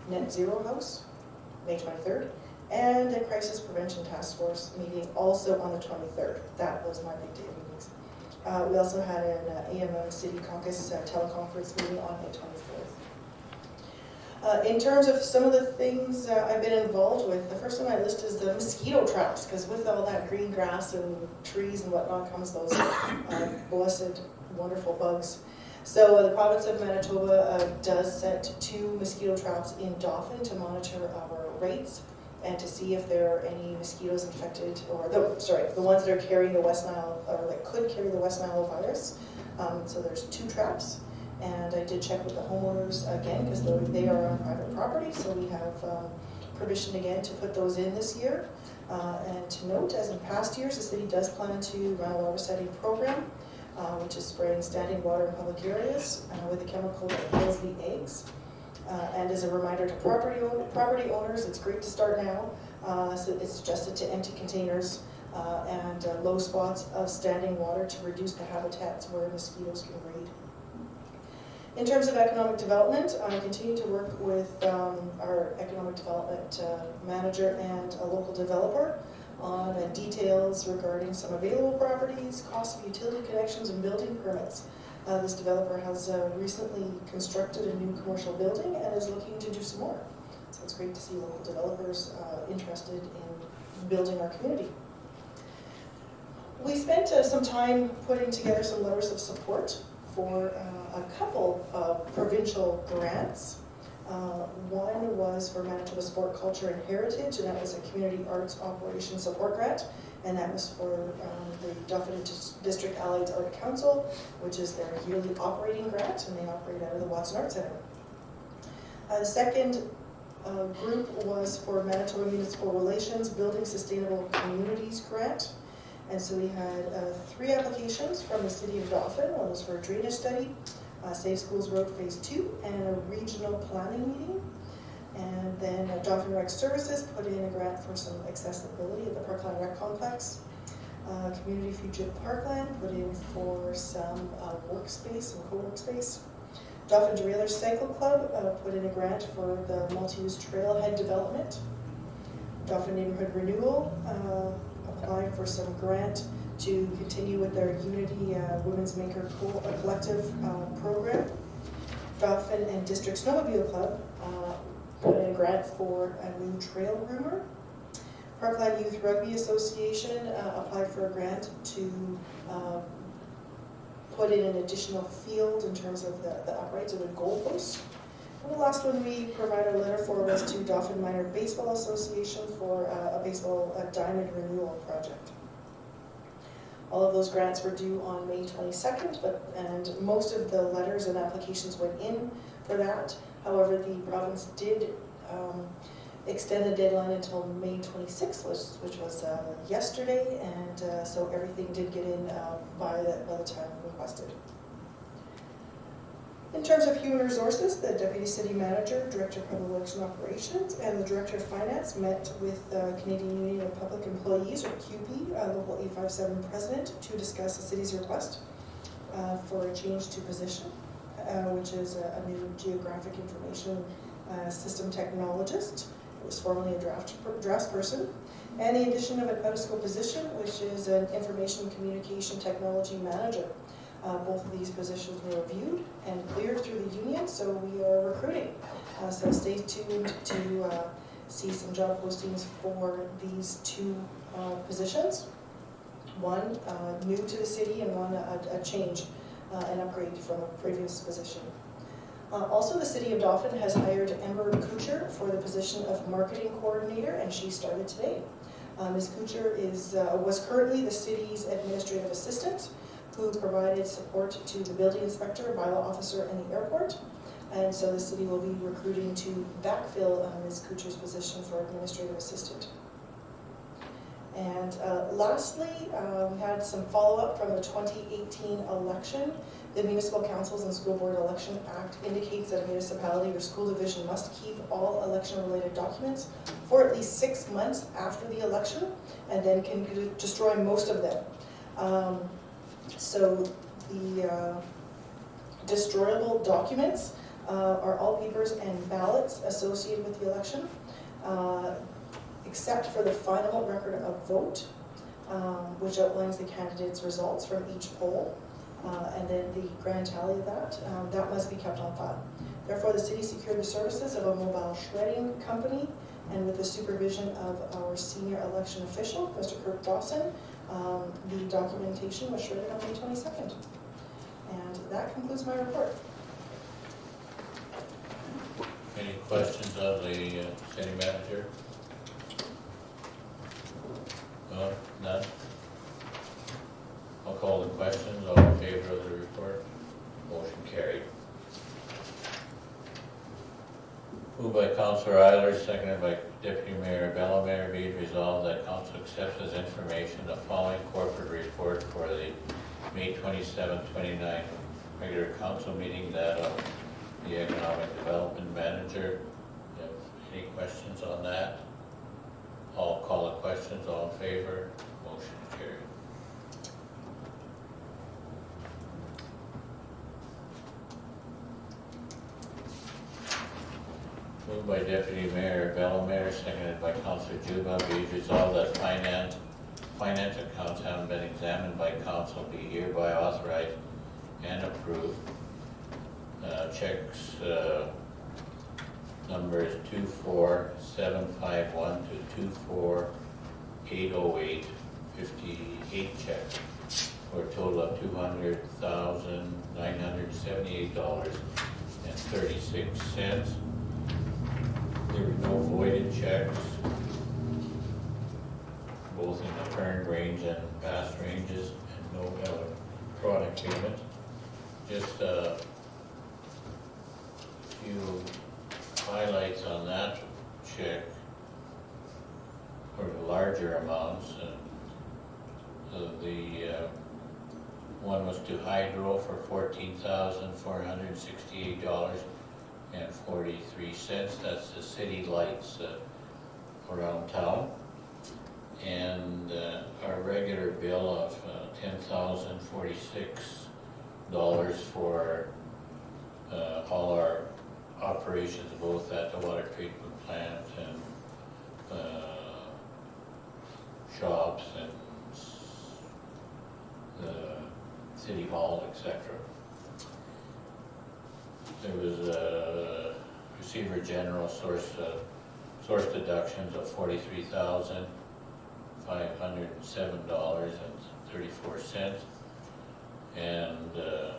G: Net Zero House, May 23rd, and a Crisis Prevention Task Force meeting also on the 23rd. That was my big day of meetings. We also had an AMM City Caucus teleconference meeting on May 24th. In terms of some of the things I've been involved with, the first one I list is the mosquito traps, because with all that green grass and trees and whatnot comes those blessed, wonderful bugs. So the province of Manitoba does set 2 mosquito traps in Dauphin to monitor our rates and to see if there are any mosquitoes infected, or the ones that are carrying the West Nile, or that could carry the West Nile virus. So there's 2 traps, and I did check with the homeowners again because they are on private property, so we have permission again to put those in this year. And to note, as in past years, the city does plan to run a water setting program, which is spraying standing water in public areas with a chemical that kills the eggs. And as a reminder to property owners, it's great to start now. So it's suggested to empty containers and low spots of standing water to reduce the habitats where mosquitoes can breed. In terms of economic development, I continue to work with our economic development manager and a local developer on details regarding some available properties, cost of utility connections, and building permits. This developer has recently constructed a new commercial building and is looking to do some more. So it's great to see local developers interested in building our community. We spent some time putting together some letters of support for a couple of provincial grants. One was for Manitoba Sport, Culture and Heritage, and that was a Community Arts Operations Support Grant, and that was for the Dauphin District Allied Art Council, which is their yearly operating grant, and they operate out of the Watson Art Center. The second group was for Manitoba Municipal Relations Building Sustainable Communities Grant. And so we had 3 applications from the City of Dauphin. One was for a drainage study, Safe Schools Road Phase 2, and a regional planning meeting. And then Dauphin Rec Services put in a grant for some accessibility at the Parkland Rec Complex. Community Future Parkland put in for some workspace, some co-work space. Dauphin Derailers Cycle Club put in a grant for the multi-use trailhead development. Dauphin Neighborhood Renewal applied for some grant to continue with their Unity Women's Maker Collective program. Dauphin and District Snowmobile Club put in a grant for a new trail groomer. Parkland Youth Rugby Association applied for a grant to put in an additional field in terms of the uprights of the goalposts. And the last one we provided a letter for was to Dauphin Minor Baseball Association for a baseball diamond renewal project. All of those grants were due on May 22nd, and most of the letters and applications went in for that. However, the province did extend the deadline until May 26th, which was yesterday, and so everything did get in by the time requested. In terms of human resources, the Deputy City Manager, Director of Public Election Operations, and the Director of Finance met with the Canadian Union of Public Employees, or CUPE, Local 857 President, to discuss the city's request for a change to position, which is a new geographic information system technologist. It was formerly a draftsperson, and the addition of an out-of-scope position, which is an information communication technology manager. Both of these positions were reviewed and cleared through the union, so we are recruiting. So stay tuned to see some job postings for these 2 positions. One new to the city, and one a change, an upgrade from a previous position. Also, the City of Dauphin has hired Ember Kucher for the position of Marketing Coordinator, and she started today. Ms. Kucher was currently the city's administrative assistant, who provided support to the building inspector, bylaw officer, and the airport. And so the city will be recruiting to backfill Ms. Kucher's position for administrative assistant. And lastly, we had some follow-up from the 2018 election. The Municipal Councils and School Board Election Act indicates that a municipality or school division must keep all election-related documents for at least 6 months after the election, and then can destroy most of them. So the destroyable documents are all papers and ballots associated with the election. except for the final record of vote, which outlines the candidates' results from each poll, and then the grand tally of that, that must be kept on file. Therefore, the city secured the services of a mobile shredding company, and with the supervision of our senior election official, Mr. Kirk Dawson, the documentation was shredded on May 22nd. And that concludes my report.
A: Any questions of the city manager? No, none? I'll call the questions. All in favor of the report? Motion carried. Moved by Councillor Euler, seconded by Deputy Mayor Bellemare, be it resolved that council accepts as information the following corporate report for the May 27, 29 regular council meeting, that of the Economic Development Manager. Any questions on that? I'll call the questions. All in favor? Motion carried. Moved by Deputy Mayor Bellemare, seconded by Councillor Juba, be it resolved that finance accounts having been examined by council be hereby authorized and approved. Checks numbers 24751 to 24808, 58 checks for a total of $200,978.36. There were no voided checks, both in the current range and past ranges, and no electronic payment. Just a few highlights on that check, or the larger amounts. The one was to Hydro for $14,468.43. That's the city lights around town. And our regular bill of $10,046 for all our operations, both at the water treatment plant and shops and the city hall, etc. There was a receiver general source deductions of $43,507.34, and to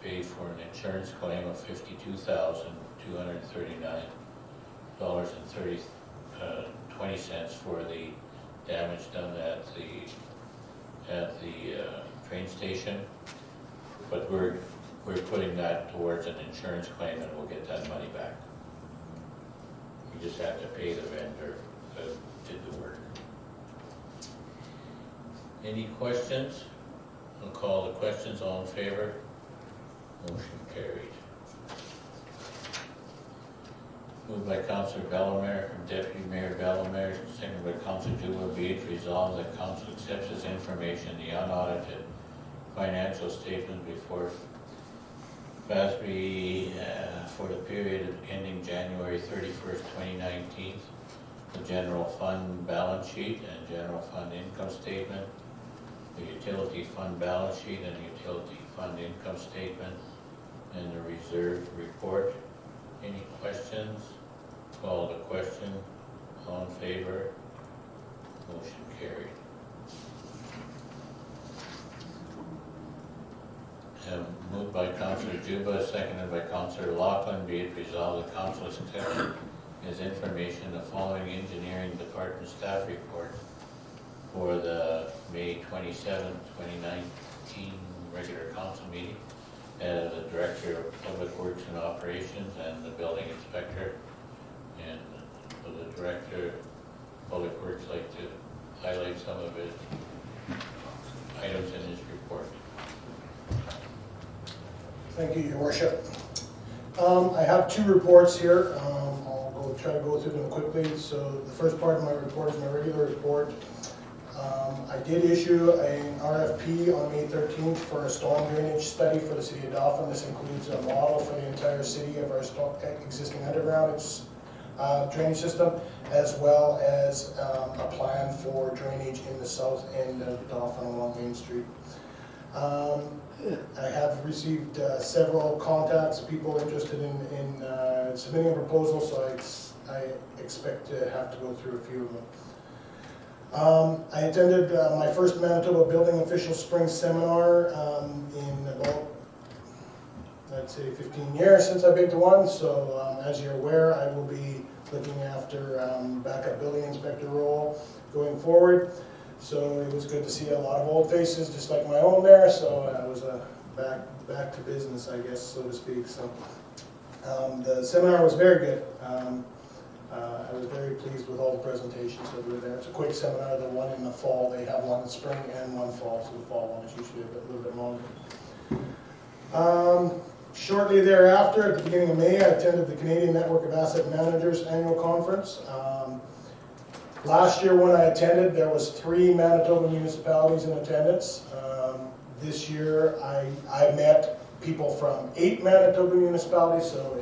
A: pay for an insurance claim of $52,239.20 for the damage done at the train station. But we're putting that towards an insurance claim, and we'll get that money back. We just have to pay the vendor that did the work. Any questions? I'll call the questions. All in favor? Motion carried. Moved by Councillor Bellemare, from Deputy Mayor Bellemare, seconded by Councillor Juba, be it resolved that council accepts as information the unaudited financial statement before FASB for the period ending January 31st, 2019, the general fund balance sheet and general fund income statement, the utility fund balance sheet and utility fund income statement, and the reserve report. Any questions? Call the question. All in favor? Motion carried. Moved by Councillor Juba, seconded by Councillor Laughlin, be it resolved that council accepts as information the following engineering department staff report for the May 27, 2019 regular council meeting. The Director of Public Works and Operations and the Building Inspector. And will the Director of Public Works like to highlight some of his items in his report?
H: Thank you, Your Worship. I have two reports here. I'll try to go through them quickly. So the first part of my report is my regular report. I did issue an RFP on May 13th for a storm drainage study for the city of Dauphin. This includes a model for the entire city of our existing underground. It's drainage system, as well as a plan for drainage in the south end of Dauphin along Main Street. I have received several contacts, people interested in submitting a proposal, so I expect to have to go through a few of them. I attended my first Manitoba Building Official Spring Seminar in about, I'd say, 15 years since I've been to one. So as you're aware, I will be looking after backup building inspector role going forward. So it was good to see a lot of old faces, just like my own there. So I was back to business, I guess, so to speak. So the seminar was very good. I was very pleased with all the presentations that were there. It's a quick seminar. The one in the fall, they have one in spring and one fall, so the fall one is usually a little bit longer. Shortly thereafter, at the beginning of May, I attended the Canadian Network of Asset Managers annual conference. Last year when I attended, there was 3 Manitoba municipalities in attendance. This year, I met people from 8 Manitoba municipalities, so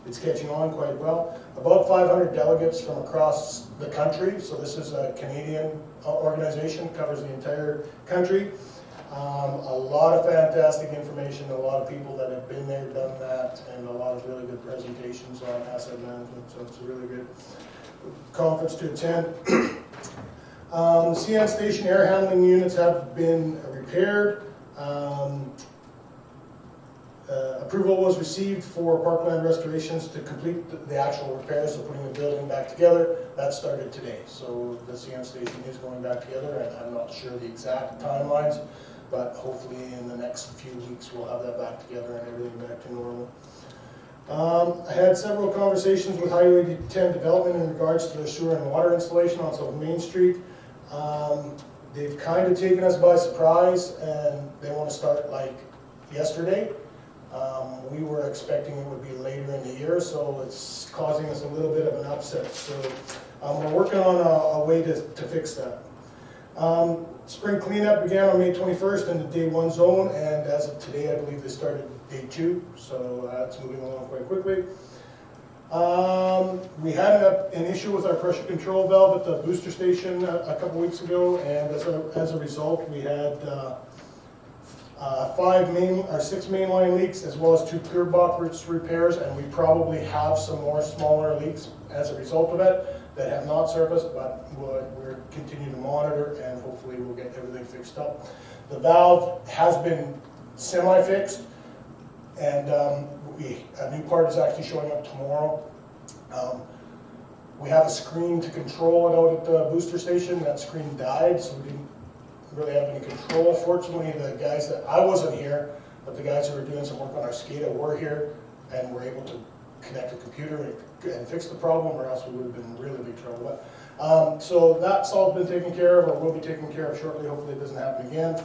H: it's catching on quite well. About 500 delegates from across the country, so this is a Canadian organization, covers the entire country. A lot of fantastic information, a lot of people that have been there, done that, and a lot of really good presentations on asset management, so it's a really good conference to attend. CN station air handling units have been repaired. Approval was received for Parkland Restorations to complete the actual repairs of putting the building back together. That started today, so the CN station is going back together, and I'm not sure the exact timelines, but hopefully in the next few weeks we'll have that back together and everything back to normal. I had several conversations with Highway 10 Development in regards to their sewer and water installation on South Main Street. They've kind of taken us by surprise, and they want to start like yesterday. We were expecting it would be later in the year, so it's causing us a little bit of an upset. So we're working on a way to fix that. Spring cleanup began on May 21st in the Day 1 zone, and as of today, I believe they started Day 2, so it's moving along quite quickly. We had an issue with our pressure control valve at the booster station a couple weeks ago, and as a result, we had 6 mainline leaks, as well as 2 clear box repairs, and we probably have some more smaller leaks as a result of it that have not surfaced, but we're continuing to monitor, and hopefully we'll get everything fixed up. The valve has been semi-fixed, and a new part is actually showing up tomorrow. We have a screen to control it out at the booster station. That screen died, so we didn't really have any control. Fortunately, the guys I wasn't here, but the guys who were doing some work on our SCADA were here and were able to connect the computer and fix the problem, or else we would have been in really big trouble. So that's all been taken care of, or will be taken care of shortly. Hopefully it doesn't happen again.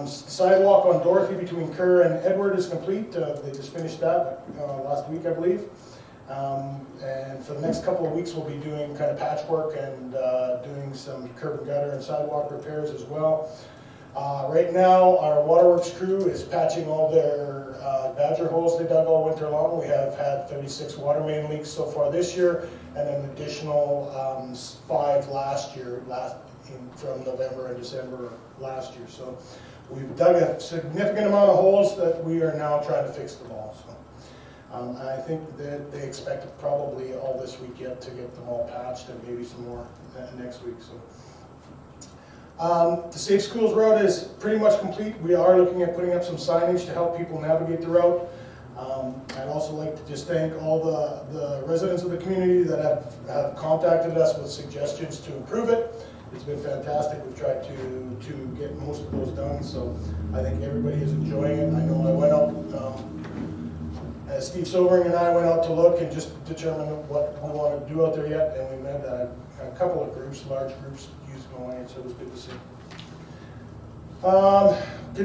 H: Sidewalk on Dorothy between Kerr and Edward is complete. They just finished that last week, I believe. And for the next couple of weeks, we'll be doing kind of patchwork and doing some curb and gutter and sidewalk repairs as well. Right now, our waterworks crew is patching all their badger holes they dug all winter long. We have had 36 water main leaks so far this year, and an additional 5 last year, from November and December last year. So we've dug a significant amount of holes that we are now trying to fix them all. So I think that they expect probably all this week yet to get them all patched, and maybe some more next week. So. The Safe Schools route is pretty much complete. We are looking at putting up some signage to help people navigate the route. I'd also like to just thank all the residents of the community that have contacted us with suggestions to improve it. It's been fantastic. We've tried to get most of those done, so I think everybody is enjoying it. I know I went out, Steve Sobering and I went out to look and just determine what we want to do out there yet, and we met a couple of groups, large groups, going, so it was good to see.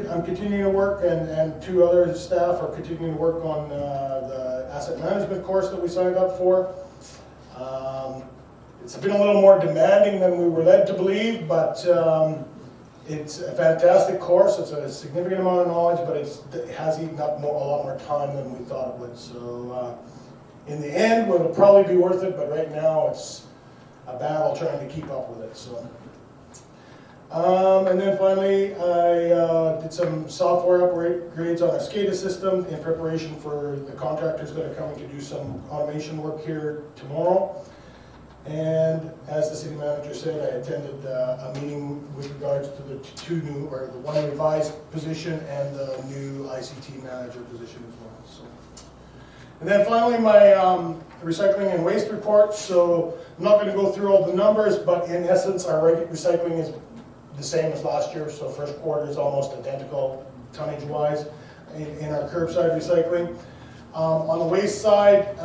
H: I'm continuing to work, and 2 other staff are continuing to work on the asset management course that we signed up for. It's been a little more demanding than we were led to believe, but it's a fantastic course. It's a significant amount of knowledge, but it has eaten up a lot more time than we thought it would. So in the end, it'll probably be worth it, but right now it's a battle trying to keep up with it, so. And then finally, I did some software upgrades on our SCADA system in preparation for the contractors that are coming to do some automation work here tomorrow. And as the city manager said, I attended a meeting with regards to the two new, or the one revised position and the new ICT manager position as well. So. And then finally, my recycling and waste report. So I'm not going to go through all the numbers, but in essence, our recycling is the same as last year. So first quarter is almost identical tonnage-wise in our curbside recycling. On the waste side,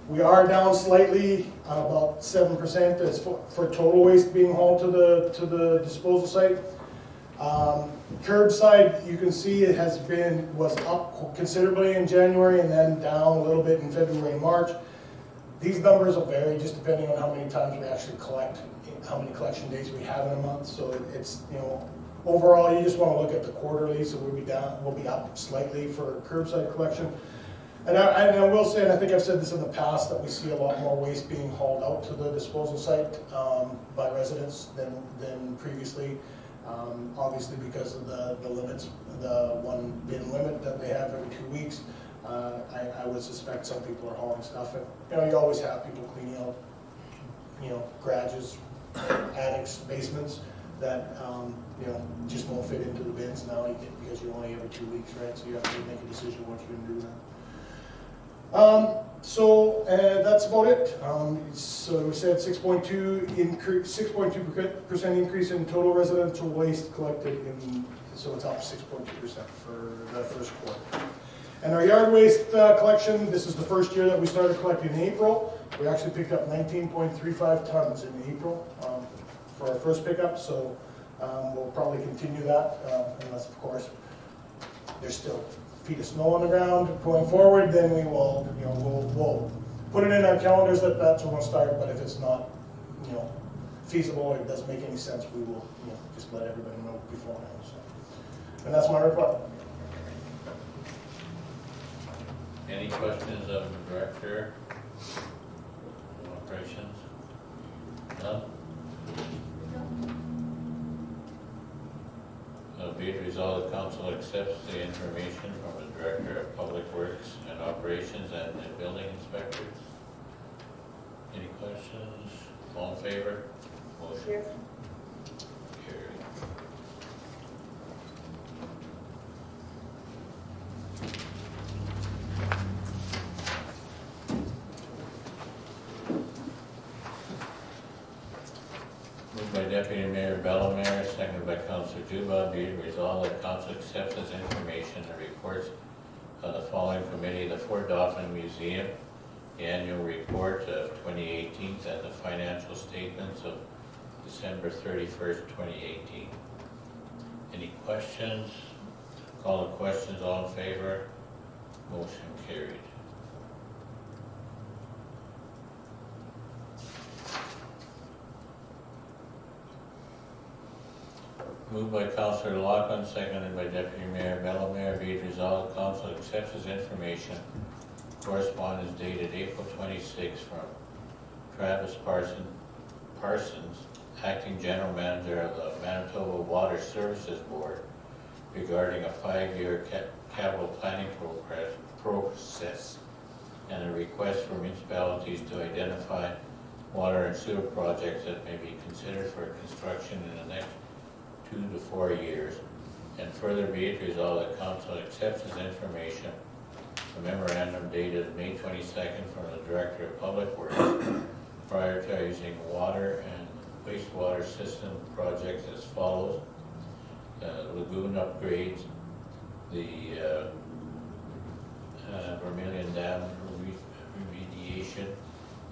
H: we are down slightly, about 7% as for total waste being hauled to the disposal site. Curbside, you can see it was up considerably in January and then down a little bit in February and March. These numbers will vary just depending on how many times we actually collect, how many collection days we have in a month. So it's, you know, overall you just want to look at the quarterly, so we'll be up slightly for curbside collection. And I will say, and I think I've said this in the past, that we see a lot more waste being hauled out to the disposal site by residents than previously. Obviously because of the limits, the one bin limit that they have every 2 weeks. I would suspect some people are hauling stuff. And, you know, you always have people cleaning out, you know, garages, attics, basements that, you know, just won't fit into the bins now because you're only every 2 weeks, right? So you have to make a decision what you're going to do then. So that's about it. So we said 6.2% increase in total residential waste collected so it's up 6.2% for the first quarter. And our yard waste collection, this is the first year that we started collecting in April. We actually picked up 19.35 tons in April for our first pickup. So we'll probably continue that unless, of course, there's still feet of snow on the ground going forward. Then we will, you know, we'll put it in our calendars that that's when we'll start. But if it's not, you know, feasible or it doesn't make any sense, we will, you know, just let everybody know beforehand. So. And that's my report.
A: Any questions of the Director of Operations? None? Be it resolved, the Council accepts the information from the Director of Public Works and Operations and the Building Inspectors. Any questions? All in favor? Motion carried. Moved by Deputy Mayor Bellemare, seconded by Councilor Juba. Be it resolved that Council accepts as information the reports of the following committee: the Fort Dauphin Museum, the annual report of 2018, and the financial statements of December 31st, 2018. Any questions? Call the questions. All in favor? Motion carried. Moved by Councillor Loughlin, seconded by Deputy Mayor Bellemare. Be it resolved, the Council accepts as information correspondence dated April 26 from Travis Parsons, Acting General Manager of the Manitoba Water Services Board, regarding a 5-year capital planning process and a request for municipalities to identify water and sewer projects that may be considered for construction in the next 2 to 4 years. And further be it resolved that Council accepts as information a memorandum dated May 22nd from the Director of Public Works prioritizing water and wastewater system projects as follows: lagoon upgrades, the Vermilion Dam remediation,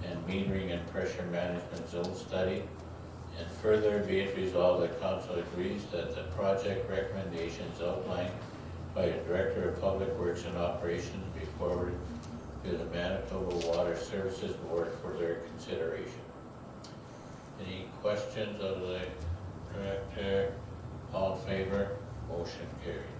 A: and metering and pressure management zone study. And further be it resolved that Council agrees that the project recommendations outlined by the Director of Public Works and Operations be forwarded to the Manitoba Water Services Board for their consideration. Any questions of the Director? All in favor? Motion carried.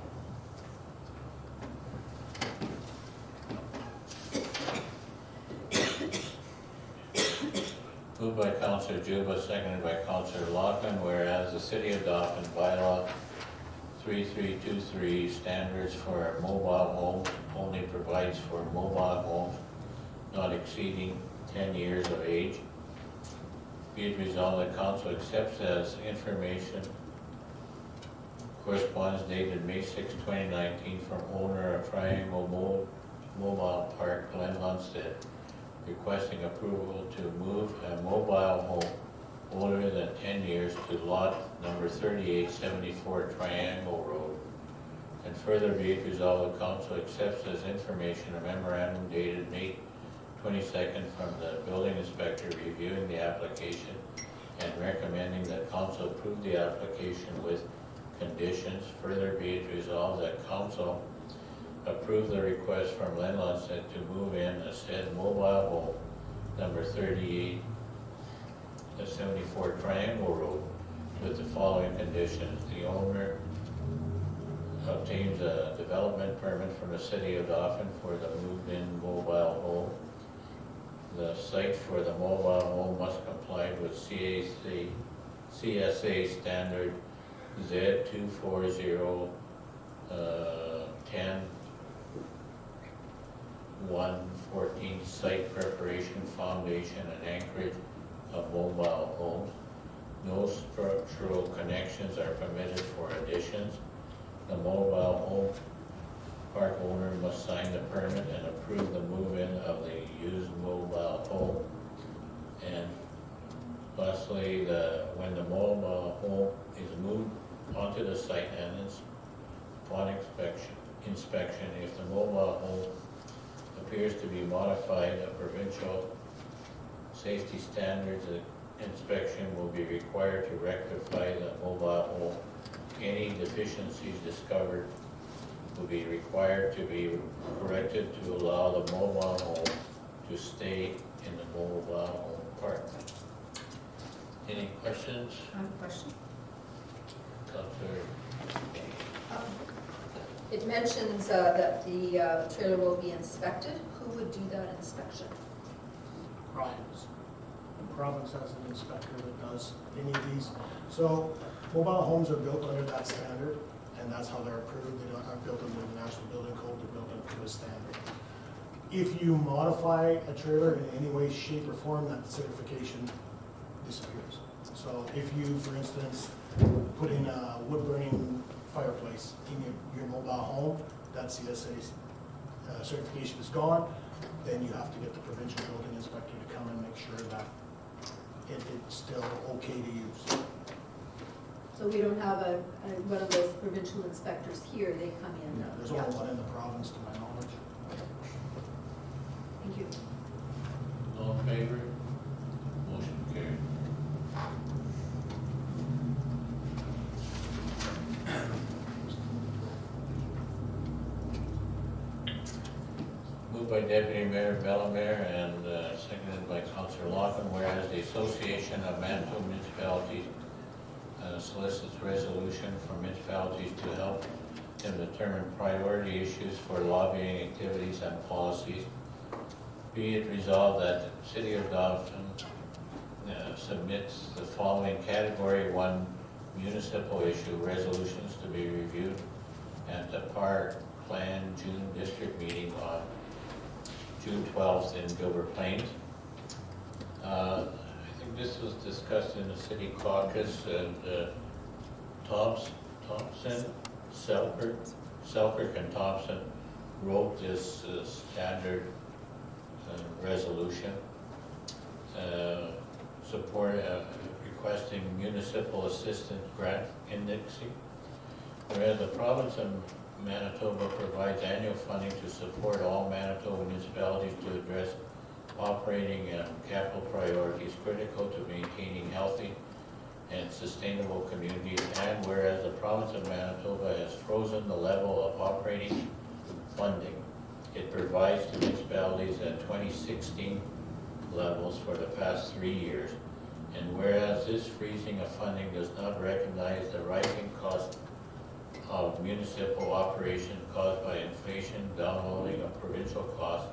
A: Moved by Councillor Juba, seconded by Councillor Loughlin, whereas the City of Dauphin bylaw 3323 standards for mobile homes only provides for mobile homes not exceeding 10 years of age. Be it resolved that council accepts as information correspondence dated May 6, 2019 from owner of Triangle Mobile Park, Glen Lunstead, requesting approval to move a mobile home older than 10 years to lot number 3874 Triangle Road. And further be it resolved the council accepts as information a memorandum dated May 22nd from the building inspector reviewing the application and recommending that council approve the application with conditions. Further be it resolved that council approve the request from Len Lunstead to move in a said mobile home number 3874 Triangle Road with the following conditions. The owner obtains a development permit from the City of Dauphin for the moved-in mobile home. The site for the mobile home must comply with CSA standard Z240 10-114 site preparation, foundation, and anchorage of mobile homes. No structural connections are permitted for additions. The mobile home park owner must sign the permit and approve the move-in of the used mobile home. And lastly, when the mobile home is moved onto the site and upon inspection, if the mobile home appears to be modified, a provincial safety standards inspection will be required to rectify the mobile home. Any deficiencies discovered will be required to be corrected to allow the mobile home to stay in the mobile home park. Any questions?
E: I have a question.
A: Councillor?
E: It mentions that the trailer will be inspected. Who would do that inspection?
H: Province. The province has an inspector that does any of these. So mobile homes are built under that standard, and that's how they're approved. They aren't built under the National Building Code, they're built under a standard. If you modify a trailer in any way, shape, or form, that certification disappears. So if you, for instance, put in a wood-burning fireplace in your mobile home, that CSA certification is gone, then you have to get the provincial building inspector to come and make sure that it's still okay to use.
E: So we don't have one of those provincial inspectors here, they come in.
H: Yeah, there's only one in the province to my knowledge.
E: Thank you.
A: All in favor? Motion carried. Moved by Deputy Mayor Bellemare and seconded by Councillor Loughlin, whereas the Association of Manitoba Municipalities solicits resolution for municipalities to help them determine priority issues for lobbying activities and policies. Be it resolved that the City of Dauphin submits the following Category 1 municipal issue resolutions to be reviewed at the Park Plan June District meeting on June 12th in Gilbert Plains. I think this was discussed in the city caucus, and Thompson, Selkirk and Thompson wrote this standard resolution requesting municipal assistance grant indexing. Whereas the province of Manitoba provides annual funding to support all Manitoba municipalities to address operating and capital priorities critical to maintaining healthy and sustainable communities, and whereas the province of Manitoba has frozen the level of operating funding it provides to municipalities at 2016 levels for the past 3 years, and whereas this freezing of funding does not recognize the rising cost of municipal operation caused by inflation, downloading of provincial costs,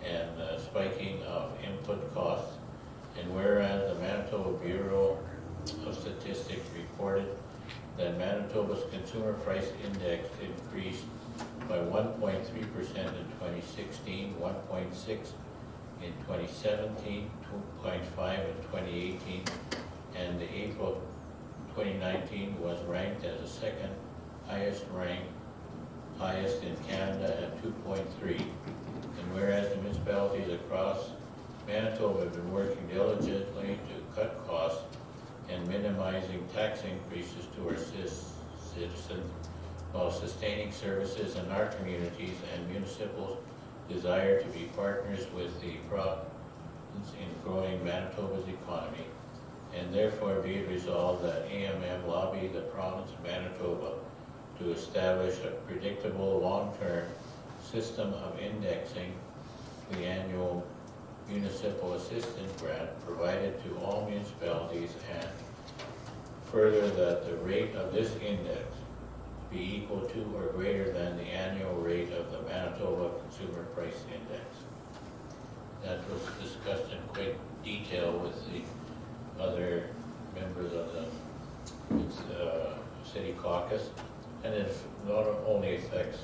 A: and spiking of input costs, And whereas the Manitoba Bureau of Statistics reported that Manitoba's consumer price index increased by 1.3% in 2016, 1.6% in 2017, 2.5% in 2018, and the April 2019 was ranked as the second highest in Canada at 2.3. And whereas the municipalities across Manitoba have been working diligently to cut costs and minimizing tax increases to our citizens while sustaining services in our communities, and municipals desire to be partners with the province in growing Manitoba's economy, and therefore be it resolved that AMM lobby the province of Manitoba to establish a predictable long-term system of indexing the annual municipal assistance grant provided to all municipalities, and further that the rate of this index be equal to or greater than the annual rate of the Manitoba Consumer Price Index. That was discussed in quite detail with the other members of the city caucus, and it not only affects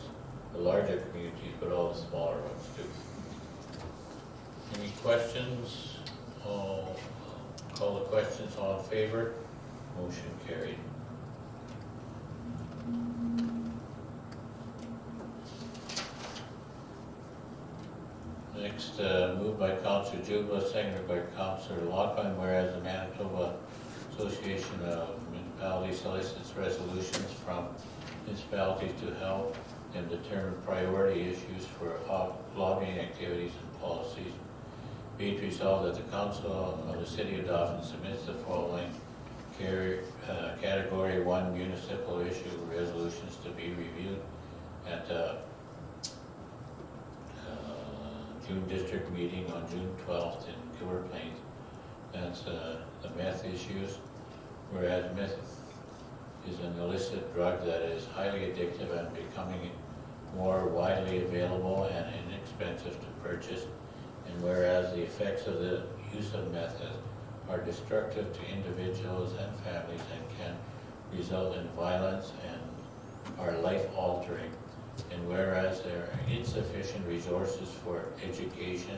A: the larger communities but all the smaller ones too. Any questions? I'll call the questions. All in favor? Motion carried. Next, moved by Councillor Juba, seconded by Councillor Loughlin, whereas the Manitoba Association of Municipalities solicits resolutions from municipalities to help them determine priority issues for lobbying activities and policies. Be it resolved that the Council of the City of Dauphin submits the following Category 1 municipal issue resolutions to be reviewed at June district meeting on June 12th in Kilwer Plains. That's the meth issues, whereas meth is an illicit drug that is highly addictive and becoming more widely available and inexpensive to purchase, and whereas the effects of the use of meth are destructive to individuals and families and can result in violence and are life-altering, and whereas there are insufficient resources for education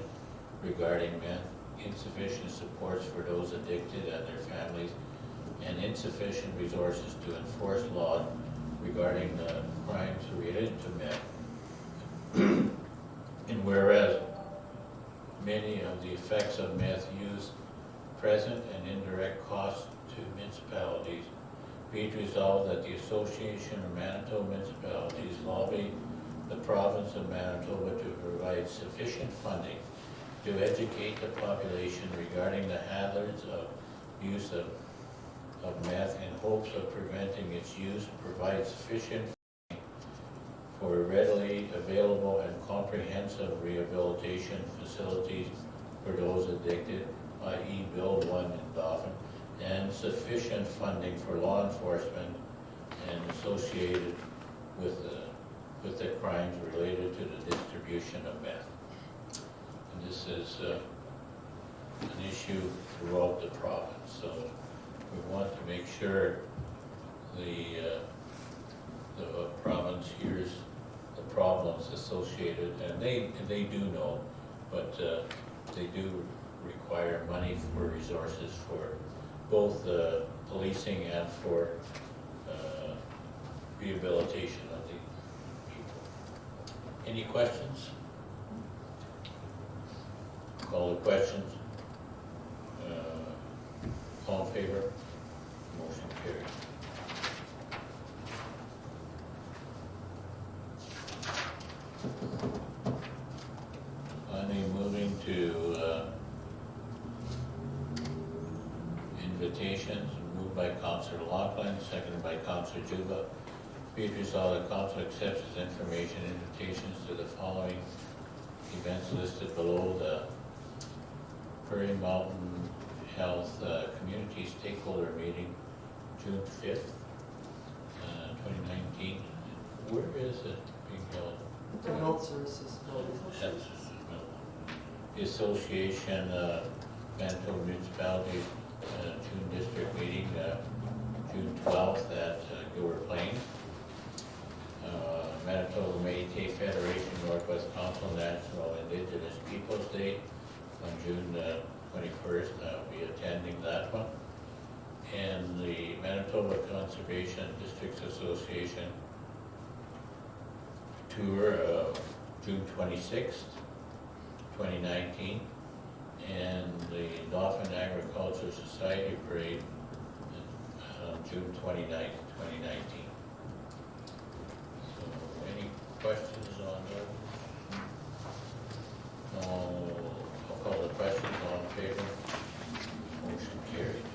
A: regarding meth, insufficient supports for those addicted and their families, and insufficient resources to enforce laws regarding the crimes related to meth. And whereas many of the effects of meth use present and indirect costs to municipalities, be it resolved that the Association of Manitoba Municipalities lobby the province of Manitoba to provide sufficient funding to educate the population regarding the hazards of use of meth in hopes of preventing its use, provide sufficient funding for readily available and comprehensive rehabilitation facilities for those addicted, i.e. Build One in Dauphin, and sufficient funding for law enforcement and associated with the crimes related to the distribution of meth. And this is an issue throughout the province, so we want to make sure the province hears the problems associated, and they do know, but they do require money for resources for both policing and for rehabilitation of the people. Any questions? Call the questions. All in favor? Motion carried. Finally, moving to invitations, moved by Councillor Loughlin, seconded by Councillor Juba. Be it resolved that Council accepts as information invitations to the following events listed below: the Prairie Mountain Health Community Stakeholder Meeting, June 5th, 2019. Where is it being held?
F: The Health Services Building.
A: The Association Manitoba Municipality June District meeting, June 12th at Gilbert Plains. Manitoba Métis Federation Northwest Council National Indigenous Peoples Day on June 21st. I'll be attending that one. And the Manitoba Conservation Districts Association tour of June 26th, 2019, and the Dauphin Agriculture Society Parade on June 29th, 2019. So, any questions on those? No, I'll call the questions. All in favor? Motion carried.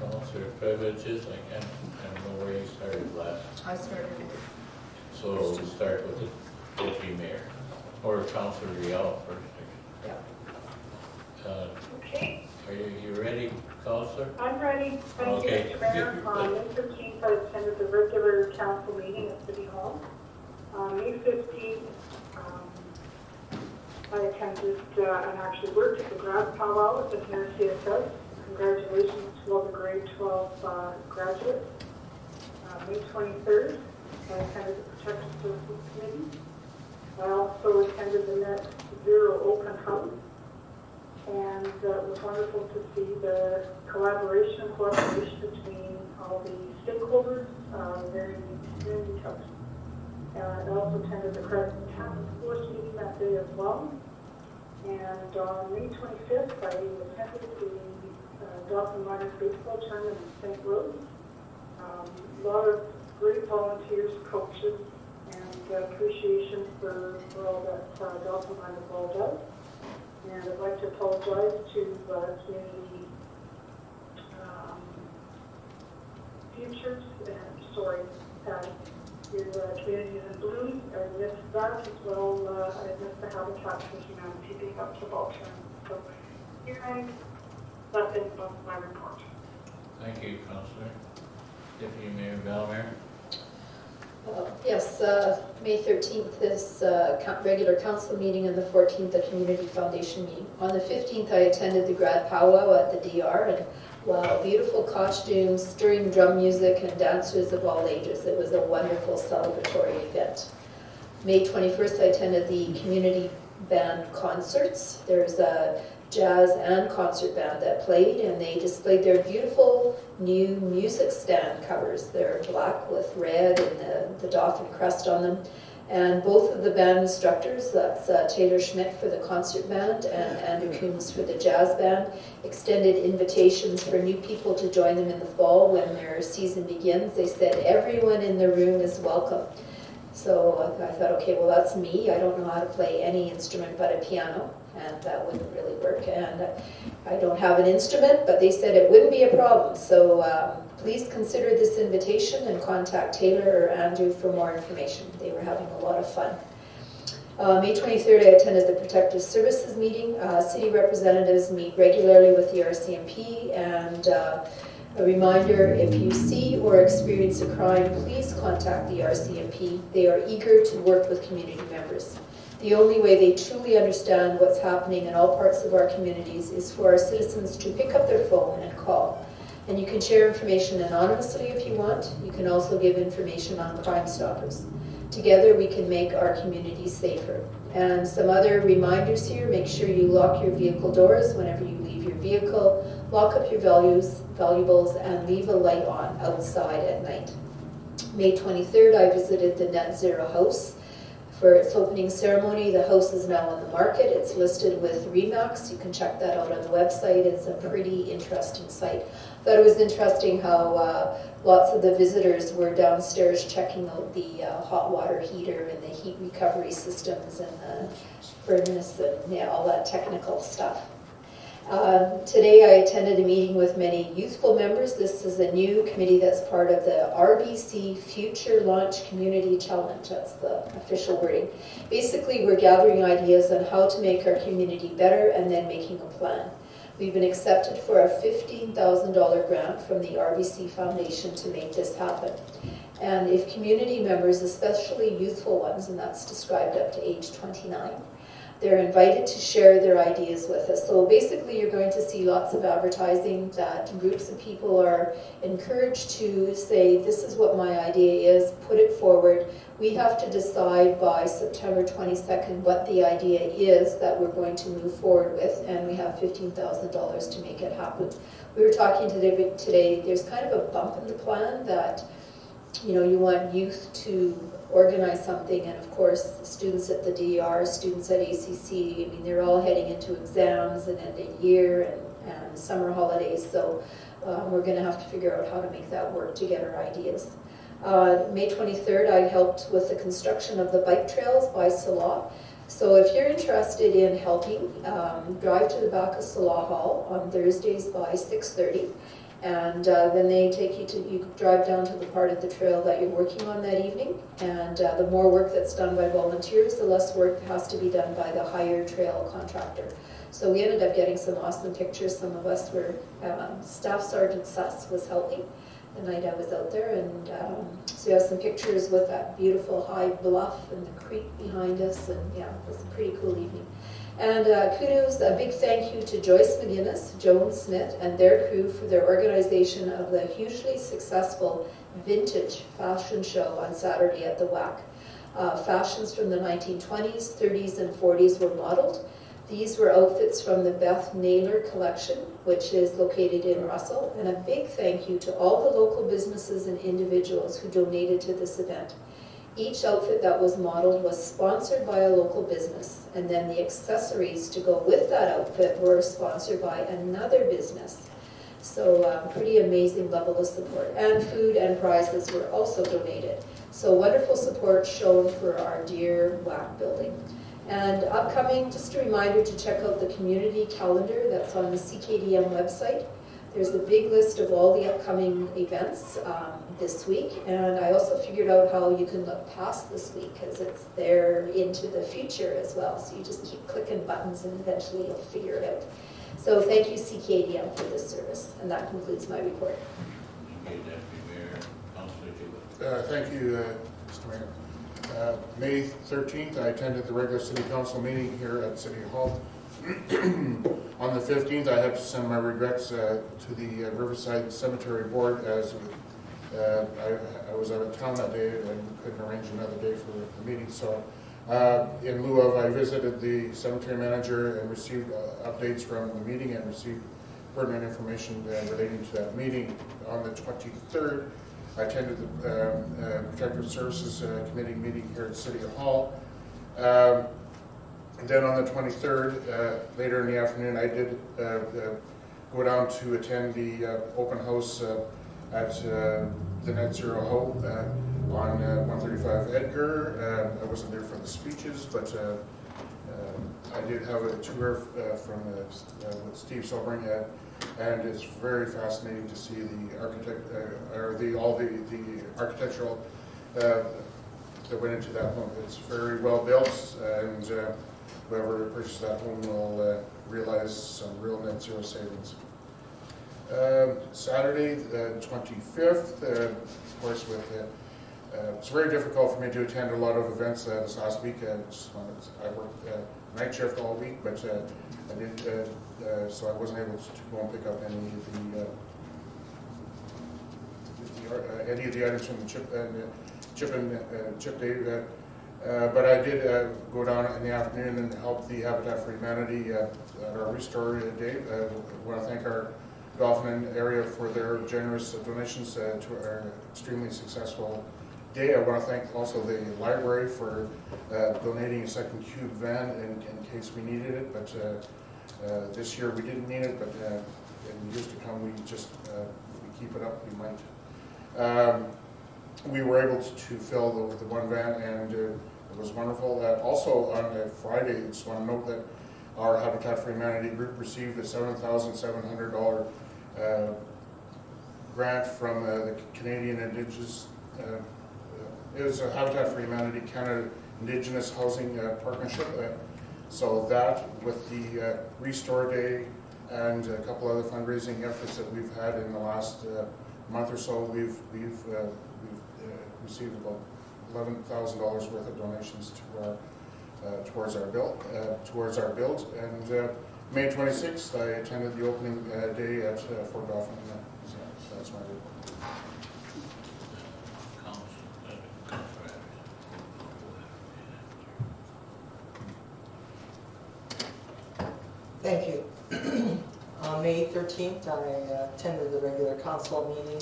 A: Councillor privileges, I don't know where you started last.
D: I started it.
A: So we'll start with the deputy mayor, or Councillor Rial first.
D: Yeah.
B: Okay,
A: Are you ready, Councillor?
B: I'm ready. Thank you,
A: Okay.
B: Mr. Mayor. On May 13th, I attended the regular council meeting at City Hall. On May 15th, I attended and actually worked at the grad powwow at the CSS. Congratulations to all the grade 12 graduates. May 23rd, I attended the Protective Services Committee. I also attended the Net Zero Open House. And it was wonderful to see the collaboration and cooperation between all the stakeholders, very touched. I also attended the Crescent Task Force meeting that day as well. And on May 25th, I attended the Dauphin Miners Baseball Tournament in St. Louis. A lot of great volunteers, coaches, and appreciation for all that Dauphin Miners Ball does. And I'd like to apologize to community futures, and sorry, your communities in bloom. I missed that as well. I missed the Habitat for Humanity being up to ball tournament. So, hearing that's it about my report.
A: Thank you, Councillor. Deputy Mayor Bellemare.
E: Yes, May 13th is regular council meeting, and the 14th the community foundation meeting. On the 15th I attended the grad powwow at the DR, and wow, beautiful costumes, stirring drum music, and dancers of all ages. It was a wonderful celebratory event. May 21st I attended the community band concerts. There's a jazz and concert band that played, and they displayed their beautiful new music stand covers. They're black with red and the Dauphin crest on them. And both of the band instructors, that's Taylor Schmidt for the concert band and Andrew Coombs for the jazz band, extended invitations for new people to join them in the fall when their season begins. They said everyone in the room is welcome. So I thought, okay, well that's me. I don't know how to play any instrument but a piano, and that wouldn't really work. And I don't have an instrument, but they said it wouldn't be a problem. So please consider this invitation and contact Taylor or Andrew for more information. They were having a lot of fun. May 23rd, I attended the Protective Services meeting. City representatives meet regularly with the RCMP, and a reminder, if you see or experience a crime, please contact the RCMP. They are eager to work with community members. The only way they truly understand what's happening in all parts of our communities is for our citizens to pick up their phone and call. And you can share information anonymously if you want. You can also give information on Crime Stoppers. Together we can make our communities safer. And some other reminders here: make sure you lock your vehicle doors whenever you leave your vehicle, lock up your valuables, and leave a light on outside at night. May 23rd, I visited the Net Zero House for its opening ceremony. The house is now on the market. It's listed with Remax. You can check that out on the website. It's a pretty interesting site. I thought it was interesting how lots of the visitors were downstairs checking out the hot water heater and the heat recovery systems and the furnace and all that technical stuff. Today I attended a meeting with many youthful members. This is a new committee that's part of the RBC Future Launch Community Challenge. That's the official wording. Basically, we're gathering ideas on how to make our community better and then making a plan. We've been accepted for a $15,000 grant from the RBC Foundation to make this happen. And if community members, especially youthful ones, and that's described up to age 29, they're invited to share their ideas with us. So basically you're going to see lots of advertising that groups of people are encouraged to say, this is what my idea is, put it forward. We have to decide by September 22nd what the idea is that we're going to move forward with, and we have $15,000 to make it happen. We were talking today, there's kind of a bump in the plan that, you know, you want youth to organize something, and of course students at the DER, students at ACC, I mean they're all heading into exams and end of year and summer holidays, so we're going to have to figure out how to make that work to get our ideas. May 23rd I helped with the construction of the bike trails by Salah. So if you're interested in helping, drive to the back of Salah Hall on Thursdays by 6:30. And then they take you to, you drive down to the part of the trail that you're working on that evening. And the more work that's done by volunteers, the less work has to be done by the hired trail contractor. So we ended up getting some awesome pictures. Some of us were, Staff Sergeant Suss was helping the night I was out there. And so we have some pictures with that beautiful high bluff and the creek behind us. And yeah, it was a pretty cool evening. And kudos, a big thank you to Joyce McGinnis, Joan Smith, and their crew for their organization of the hugely successful vintage fashion show on Saturday at the WAC. Fashions from the 1920s, 30s, and 40s were modeled. These were outfits from the Beth Naylor collection, which is located in Russell. And a big thank you to all the local businesses and individuals who donated to this event. Each outfit that was modeled was sponsored by a local business, and then the accessories to go with that outfit were sponsored by another business. So pretty amazing level of support. And food and prizes were also donated. So wonderful support shown for our dear WAC building. And upcoming, just a reminder to check out the community calendar that's on the CKDM website. There's a big list of all the upcoming events this week, and I also figured out how you can look past this week because it's there into the future as well. So you just keep clicking buttons and eventually you'll figure it out. So thank you CKDM for this service, and that concludes my report.
A: Thank you, Deputy Mayor. Councillor Jewett.
I: Thank you, Mr. Mayor. May 13th, I attended the regular City Council meeting here at City Hall. On the 15th, I had to send my regrets to the Riverside Cemetery Board as I was out of town that day and couldn't arrange another day for the meeting. So in lieu of, I visited the cemetery manager and received updates from the meeting and received pertinent information relating to that meeting. On the 23rd, I attended the Protective Services Committee meeting here at City Hall. And then on the 23rd, later in the afternoon, I did go down to attend the open house at the Net Zero Hope on 135 Edgar. I wasn't there for the speeches, but I did have a tour from with Steve Sobring, and it's very fascinating to see the all the architectural that went into that home. It's very well built, and whoever purchases that home will realize some real net zero savings. Saturday, the 25th, of course, with it's very difficult for me to attend a lot of events this last week. I worked night shift all week, but I did, so I wasn't able to go and pick up any of the items from the chip day. But I did go down in the afternoon and help the Habitat for Humanity at our Restore Day. I want to thank our Dauphin area for their generous donations to our extremely successful day. I want to thank also the library for donating a second cube van in case we needed it. But this year we didn't need it, but in years to come, we just if we keep it up, we might. We were able to fill the one van, and it was wonderful. Also on Friday, I just want to note that our Habitat for Humanity group received a $7,700 grant from the Canadian Indigenous, it was a Habitat for Humanity Canada Indigenous Housing Partnership. So that, with the Restore Day and a couple other fundraising efforts that we've had in the last month or so, we've received about $11,000 worth of donations to our towards our build. And May 26th, I attended the opening day at Fort Dauphin. So that's my report.
A: Councilor
F: Thank you. On May 13th, I attended the regular council meeting.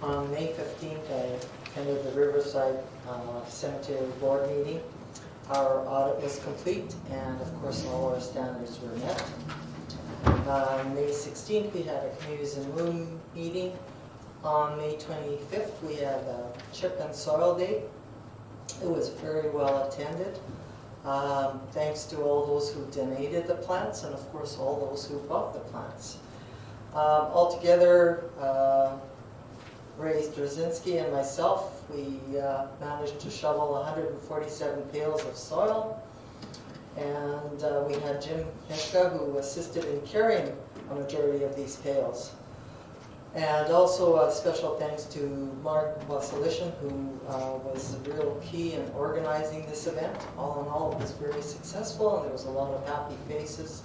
F: On May 15th, I attended the Riverside Cemetery Board meeting. Our audit was complete, and of course, all our standards were met. On May 16th, we had a Communities in Room meeting. On May 25th, we had a Chip and Soil Day. It was very well attended. Thanks to all those who donated the plants, and of course all those who bought the plants. Altogether, Ray Straczynski and myself, we managed to shovel 147 pails of soil, and we had Jim Heshka, who assisted in carrying a majority of these pails. And also a special thanks to Mark Wasilishin, who was the real key in organizing this event. All in all, it was very successful, and there was a lot of happy faces.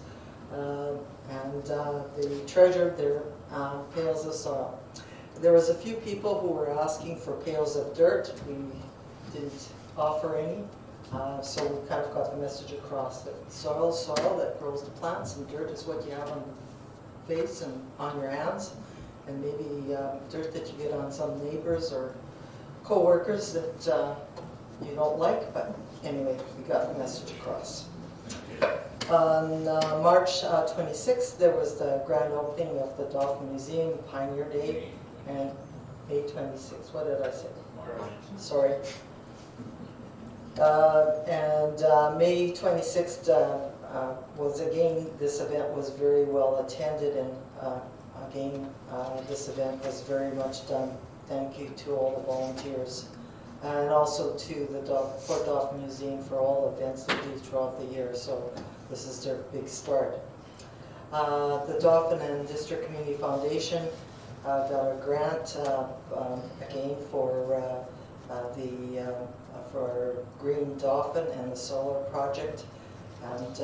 F: They treasured their pails of soil. There was a few people who were asking for pails of dirt. We didn't offer any, so we kind of got the message across that soil is soil that grows the plants, and dirt is what you have on the face and on your hands. And maybe dirt that you get on some neighbors or co-workers that you don't like, but anyway, we got the message across. On March 26th, there was the grand opening of the Dauphin Museum, Pioneer Day, and May 26th, what did I say? Sorry. May 26th was again, this event was very well attended, and again, this event was very much done. Thank you to all the volunteers, and also to the Fort Dauphin Museum for all events they do throughout the year. So this is their big start. The Dauphin and District Community Foundation got a grant again for for Green Dauphin and the solar project, and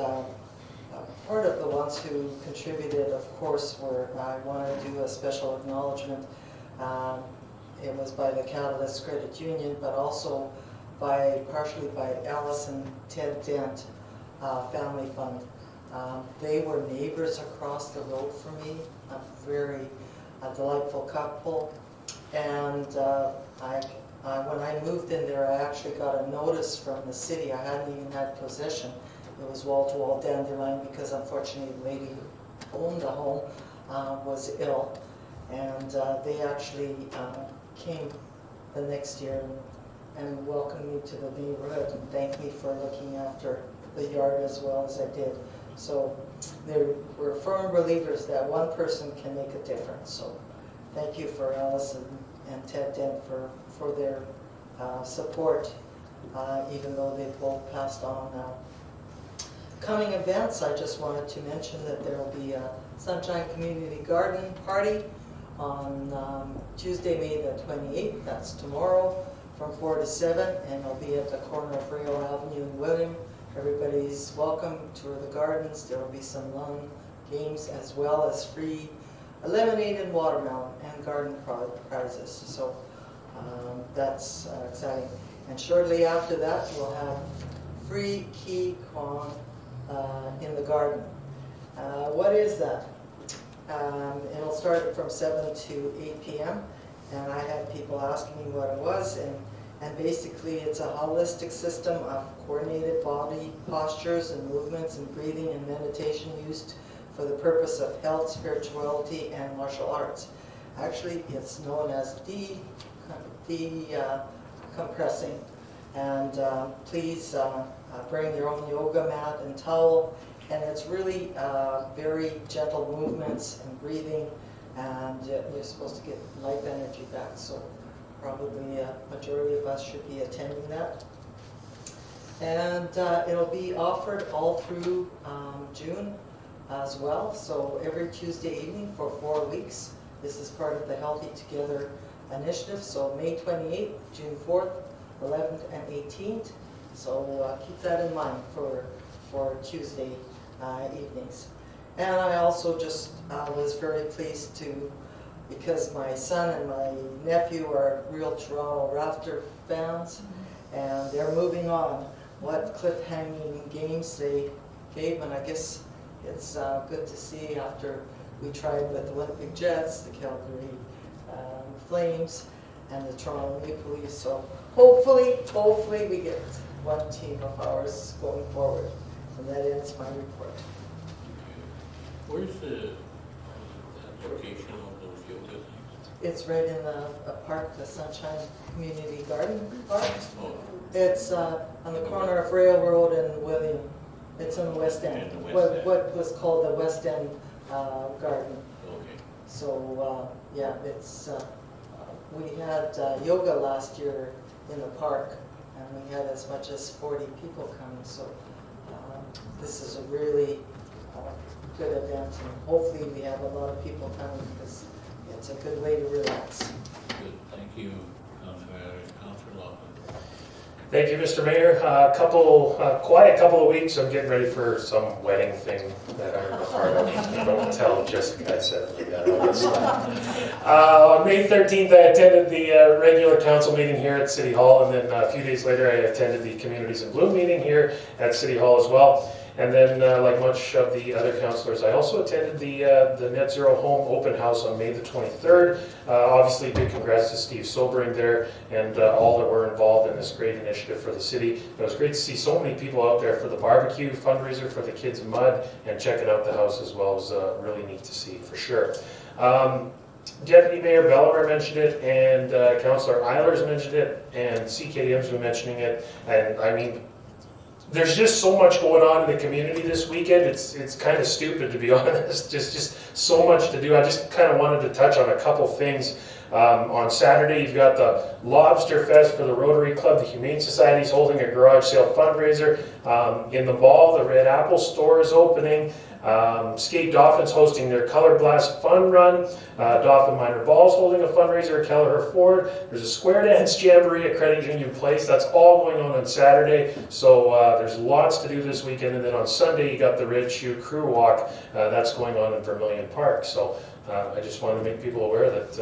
F: part of the ones who contributed, of course, were, I want to do a special acknowledgement. It was by the Catalyst Credit Union, but also partially by Alice and Ted Dent Family Fund. They were neighbors across the road from me, a very delightful couple. And when I moved in there, I actually got a notice from the city. I hadn't even had possession. It was wall-to-wall dandelion, because unfortunately the lady who owned the home was ill. And they actually came the next year and welcomed me to the neighborhood and thanked me for looking after the yard as well as I did. So they were firm believers that one person can make a difference. So thank you for Alice and Ted Dent for their support, even though they've both passed on now. Coming events, I just wanted to mention that there will be a Sunshine Community Garden Party on Tuesday, May the 28th, that's tomorrow, from 4 to 7, and it'll be at the corner of Rio Avenue and William. Everybody's welcome to tour the gardens. There will be some lawn games as well as free lemonade and watermelon and garden prizes. So that's exciting. And shortly after that, we'll have free Key Kwan in the garden. What is that? It'll start from 7 to 8 p.m. And I had people asking me what it was, and basically it's a holistic system of coordinated body postures and movements and breathing and meditation used for the purpose of health, spirituality, and martial arts. Actually, it's known as decompressing. And please bring your own yoga mat and towel. And it's really very gentle movements and breathing, and you're supposed to get life energy back. So probably a majority of us should be attending that. And it'll be offered all through June as well. So every Tuesday evening for 4 weeks, This is part of the Healthy Together initiative, so May 28th, June 4th, 11th, and 18th. So keep that in mind for Tuesday evenings. And I also just was very pleased to, because my son and my nephew are real Toronto Raptor fans, and they're moving on. What cliffhanging games they gave, and I guess it's good to see after we tried with the Winnipeg Jets, the Calgary Flames, and the Toronto Maple Leafs. So hopefully we get one team of ours going forward. And that ends my report.
A: Where's the location of those yoga things?
F: It's right in a park, the Sunshine Community Garden Park.
A: Oh,
F: It's on the corner of Rail Road and William. It's in the West End.
A: In the West End.
F: What was called the West End Garden.
A: okay.
F: So yeah, it's we had yoga last year in the park, and we had as much as 40 people coming. So this is a really good event, and hopefully we have a lot of people coming because it's a good way to relax.
A: Good, thank you, Councillor Laughlin.
J: Thank you, Mr. Mayor. Quite a couple of weeks. I'm getting ready for some wedding thing that I'm a part of. Don't tell Jessica I said it like that. All this stuff. On May 13th, I attended the regular council meeting here at City Hall, and then a few days later, I attended the Communities in Bloom meeting here at City Hall as well. And then, like much of the other councillors, I also attended the Net Zero Home Open House on May the 23rd. Obviously, big congrats to Steve Sobering there and all that were involved in this great initiative for the city. It was great to see so many people out there for the barbecue fundraiser for the Kids in Mud and checking out the house as well. It was really neat to see, for sure. Deputy Mayor Bellemare mentioned it, and Councillor Eilers mentioned it, and CKDM's been mentioning it, and I mean, there's just so much going on in the community this weekend. It's kind of stupid, to be honest. Just so much to do. I just kind of wanted to touch on a couple things. On Saturday, you've got the Lobster Fest for the Rotary Club. The Humane Society is holding a garage sale fundraiser. In the mall, the Red Apple store is opening. Skate Dauphin's hosting their Color Blast Fun Run. Dauphin Minor Ball's holding a fundraiser at Kelleher Ford. There's a square dance jamboree at Credit Union Place. That's all going on Saturday. So there's lots to do this weekend. And then on Sunday, you got the Red Shoe Crew Walk. That's going on in Vermilion Park. So I just wanted to make people aware that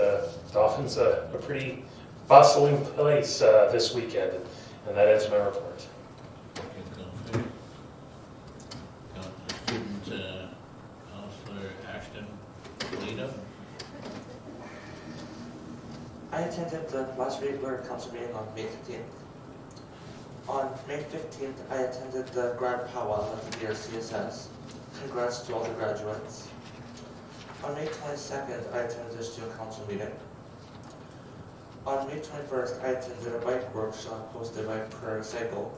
J: Dauphin's a pretty bustling place this weekend. And that ends my report.
K: I attended the last regular council meeting on May 15th. On May 15th, I attended the grad powwow at the DRCSS. Congrats to all the graduates. On May 22nd, I attended the student council meeting. On May 21st, I attended a bike workshop hosted by Prairie Cycle.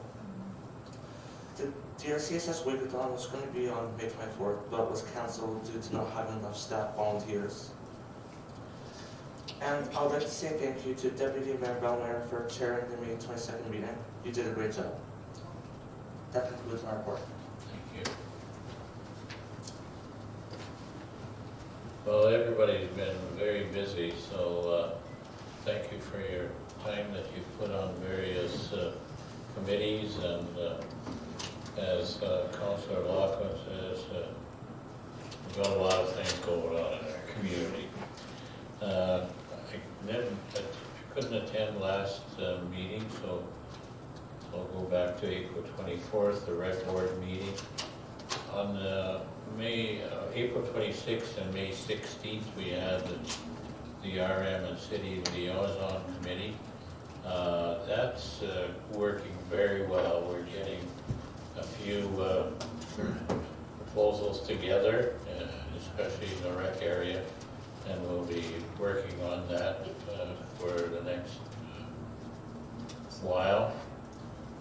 K: The DRCSS Wigathon was going to be on May 24th, but was cancelled due to not having enough staff volunteers. And I would like to say thank you to Deputy Mayor Bellemare for chairing the May 22nd meeting. You did a great job. That concludes my report.
A: Thank you. Well, everybody's been very busy, so thank you for your time that you've put on various committees, and as Councillor Laughlin says, we've got a lot of things going on in our community. I couldn't attend last meeting, so I'll go back to April 24th, the Rec Board meeting. On April 26th and May 16th, we had the RM and City Liaison Committee. That's working very well. We're getting a few proposals together, especially in the rec area, and we'll be working on that for the next while.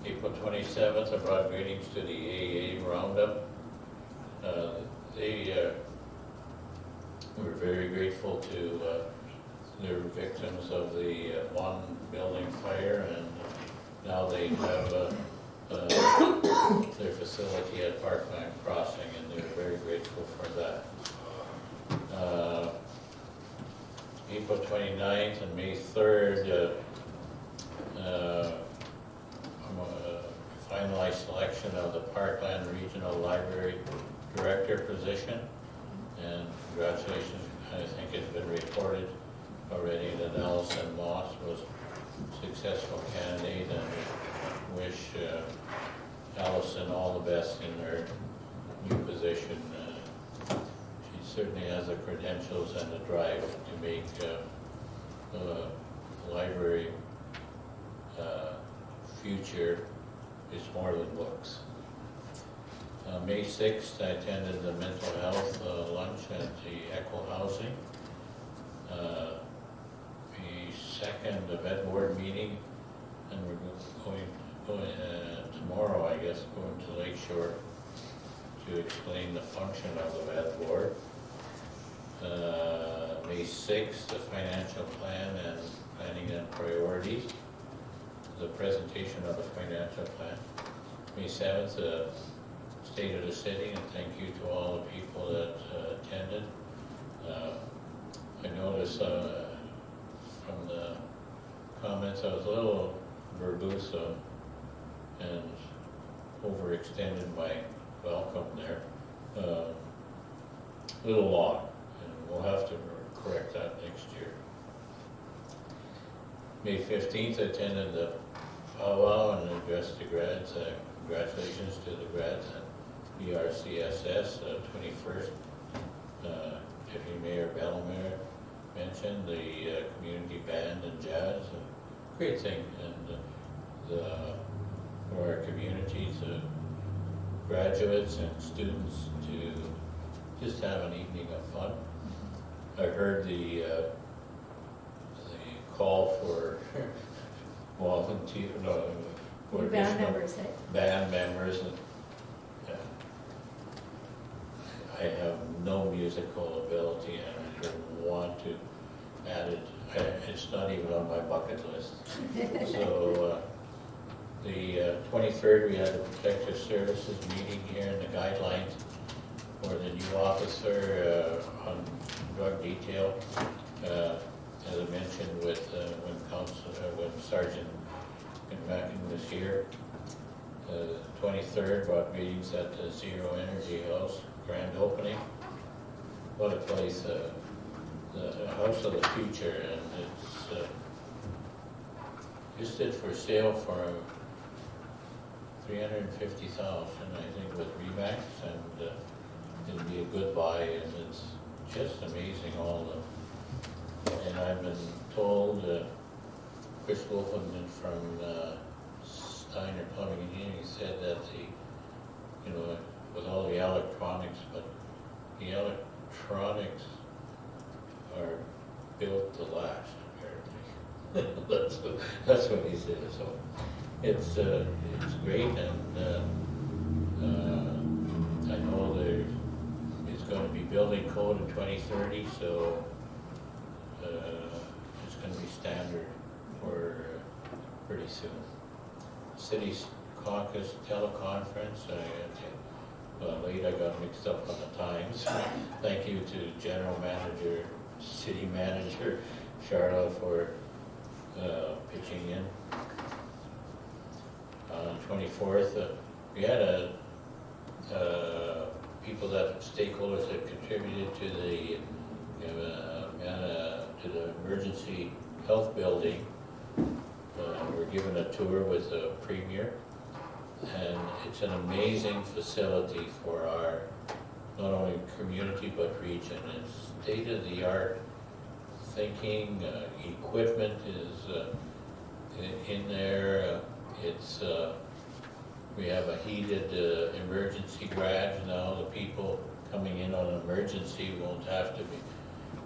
A: April 27th, I brought greetings to the AA Roundup. We're very grateful to their victims of the one building fire, and now they have their facility at Parkland Crossing, and they're very grateful for that. April 29th and May 3rd, finalized selection of the Parkland Regional Library Director position. And congratulations, I think it's been reported already that Allison Moss was a successful candidate, and wish Allison all the best in her new position. She certainly has the credentials and the drive to make the library future is more than books. May 6th, I attended the mental health lunch at the Echo Housing. The 2nd, the Vet Board meeting, and we're going tomorrow, I guess, going to Lakeshore to explain the function of the Vet Board. May 6th, the financial plan and planning and priorities, the presentation of the financial plan. May 7th, the State of the City, and thank you to all the people that attended. I noticed from the comments I was a little verbose and overextended my welcome there. A little long, and we'll have to correct that next year. May 15th, I attended the powwow and addressed the grads. Congratulations to the grads and BRCSS. 21st, Deputy Mayor Bellemare mentioned the community band and jazz. Great thing, and for our community, to graduates and students to just have an evening of fun. I heard the call for volunteer, for
E: Band members, eh?
A: band members, and I have no musical ability, and I don't want to add it. It's not even on my bucket list. So the 23rd, we had the Protective Services meeting here, and the guidelines for the new officer on drug detail. As I mentioned, with when Sergeant McMackin was here, 23rd, brought meetings at the Zero Energy House grand opening. What a place! The house of the future, and it's just it for sale for $350,000, I think, with Remax, and it'll be a good buy, and it's just amazing all the. And I've been told, Chris Wolfman from Steiner Plumbing and Heating said that with all the electronics, but the electronics are built to last, apparently. that's what he said. So it's great, and I know it's going to be building code in 2030, so it's going to be standard for pretty soon. City's caucus teleconference. Late I got mixed up on the times. Thank you to General Manager, City Manager Charlotte for pitching in. On 24th, we had stakeholders that contributed to the emergency health building. We're given a tour with the Premier, and it's an amazing facility for our not only community but region. It's state-of-the-art thinking, equipment is in there. We have a heated emergency garage now. The people coming in on an emergency won't have to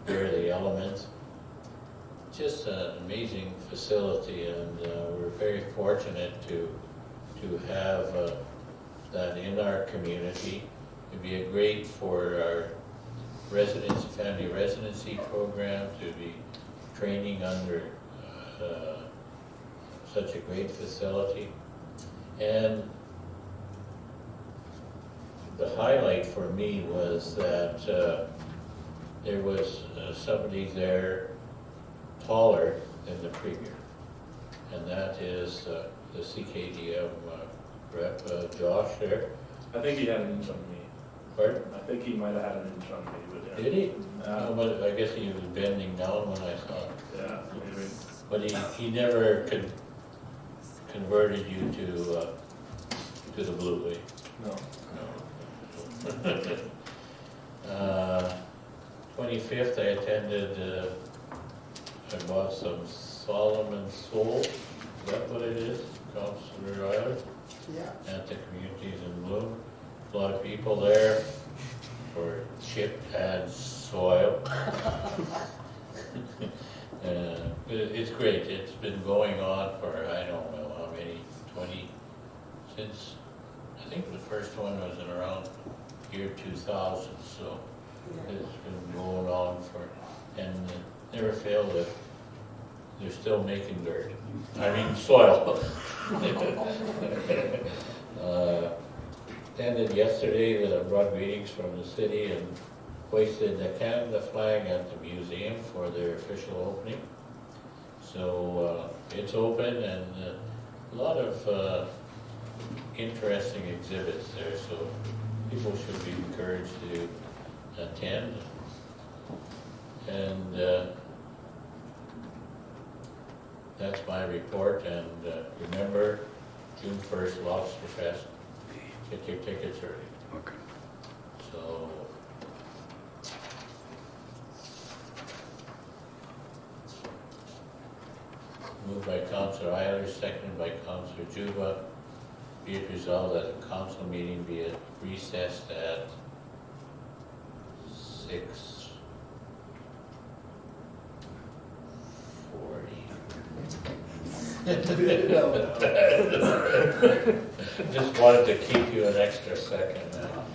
A: bear the elements. Just an amazing facility, and we're very fortunate to have that in our community. It'd be great for our family residency program to be training under such a great facility. And the highlight for me was that there was somebody there taller than the premier. And that is the CKDM rep, Josh there.
L: I think he had an inch on me.
A: Pardon?
L: I think he might have had an inch on me, but yeah.
A: Did he? Oh, but I guess he was bending down when I saw it.
L: Yeah, maybe.
A: But he never converted you to the blue way.
L: No.
A: No. 25th, I attended, I bought some Solomon Soul, is that what it is, Councilor Euler?
D: Yeah.
A: At the Communities in Bloom. A lot of people there for chip and soil. It's great, it's been going on for, I don't know how many, 20, since, I think the first one was in around year 2000, so it's been going on for, and never failed it. They're still making dirt. I mean soil. Attended yesterday the broad greetings from the city and hoisted the Canada flag at the museum for their official opening. So it's open and a lot of interesting exhibits there, so people should be encouraged to attend. And that's my report, and remember, June 1st, Lobster Fest, get your tickets early.
M: Okay.
A: So, moved by Councilor Euler, seconded by Councilor Juba. Be it resolved that the council meeting be recessed at 6:40. Just wanted to keep you an extra second now.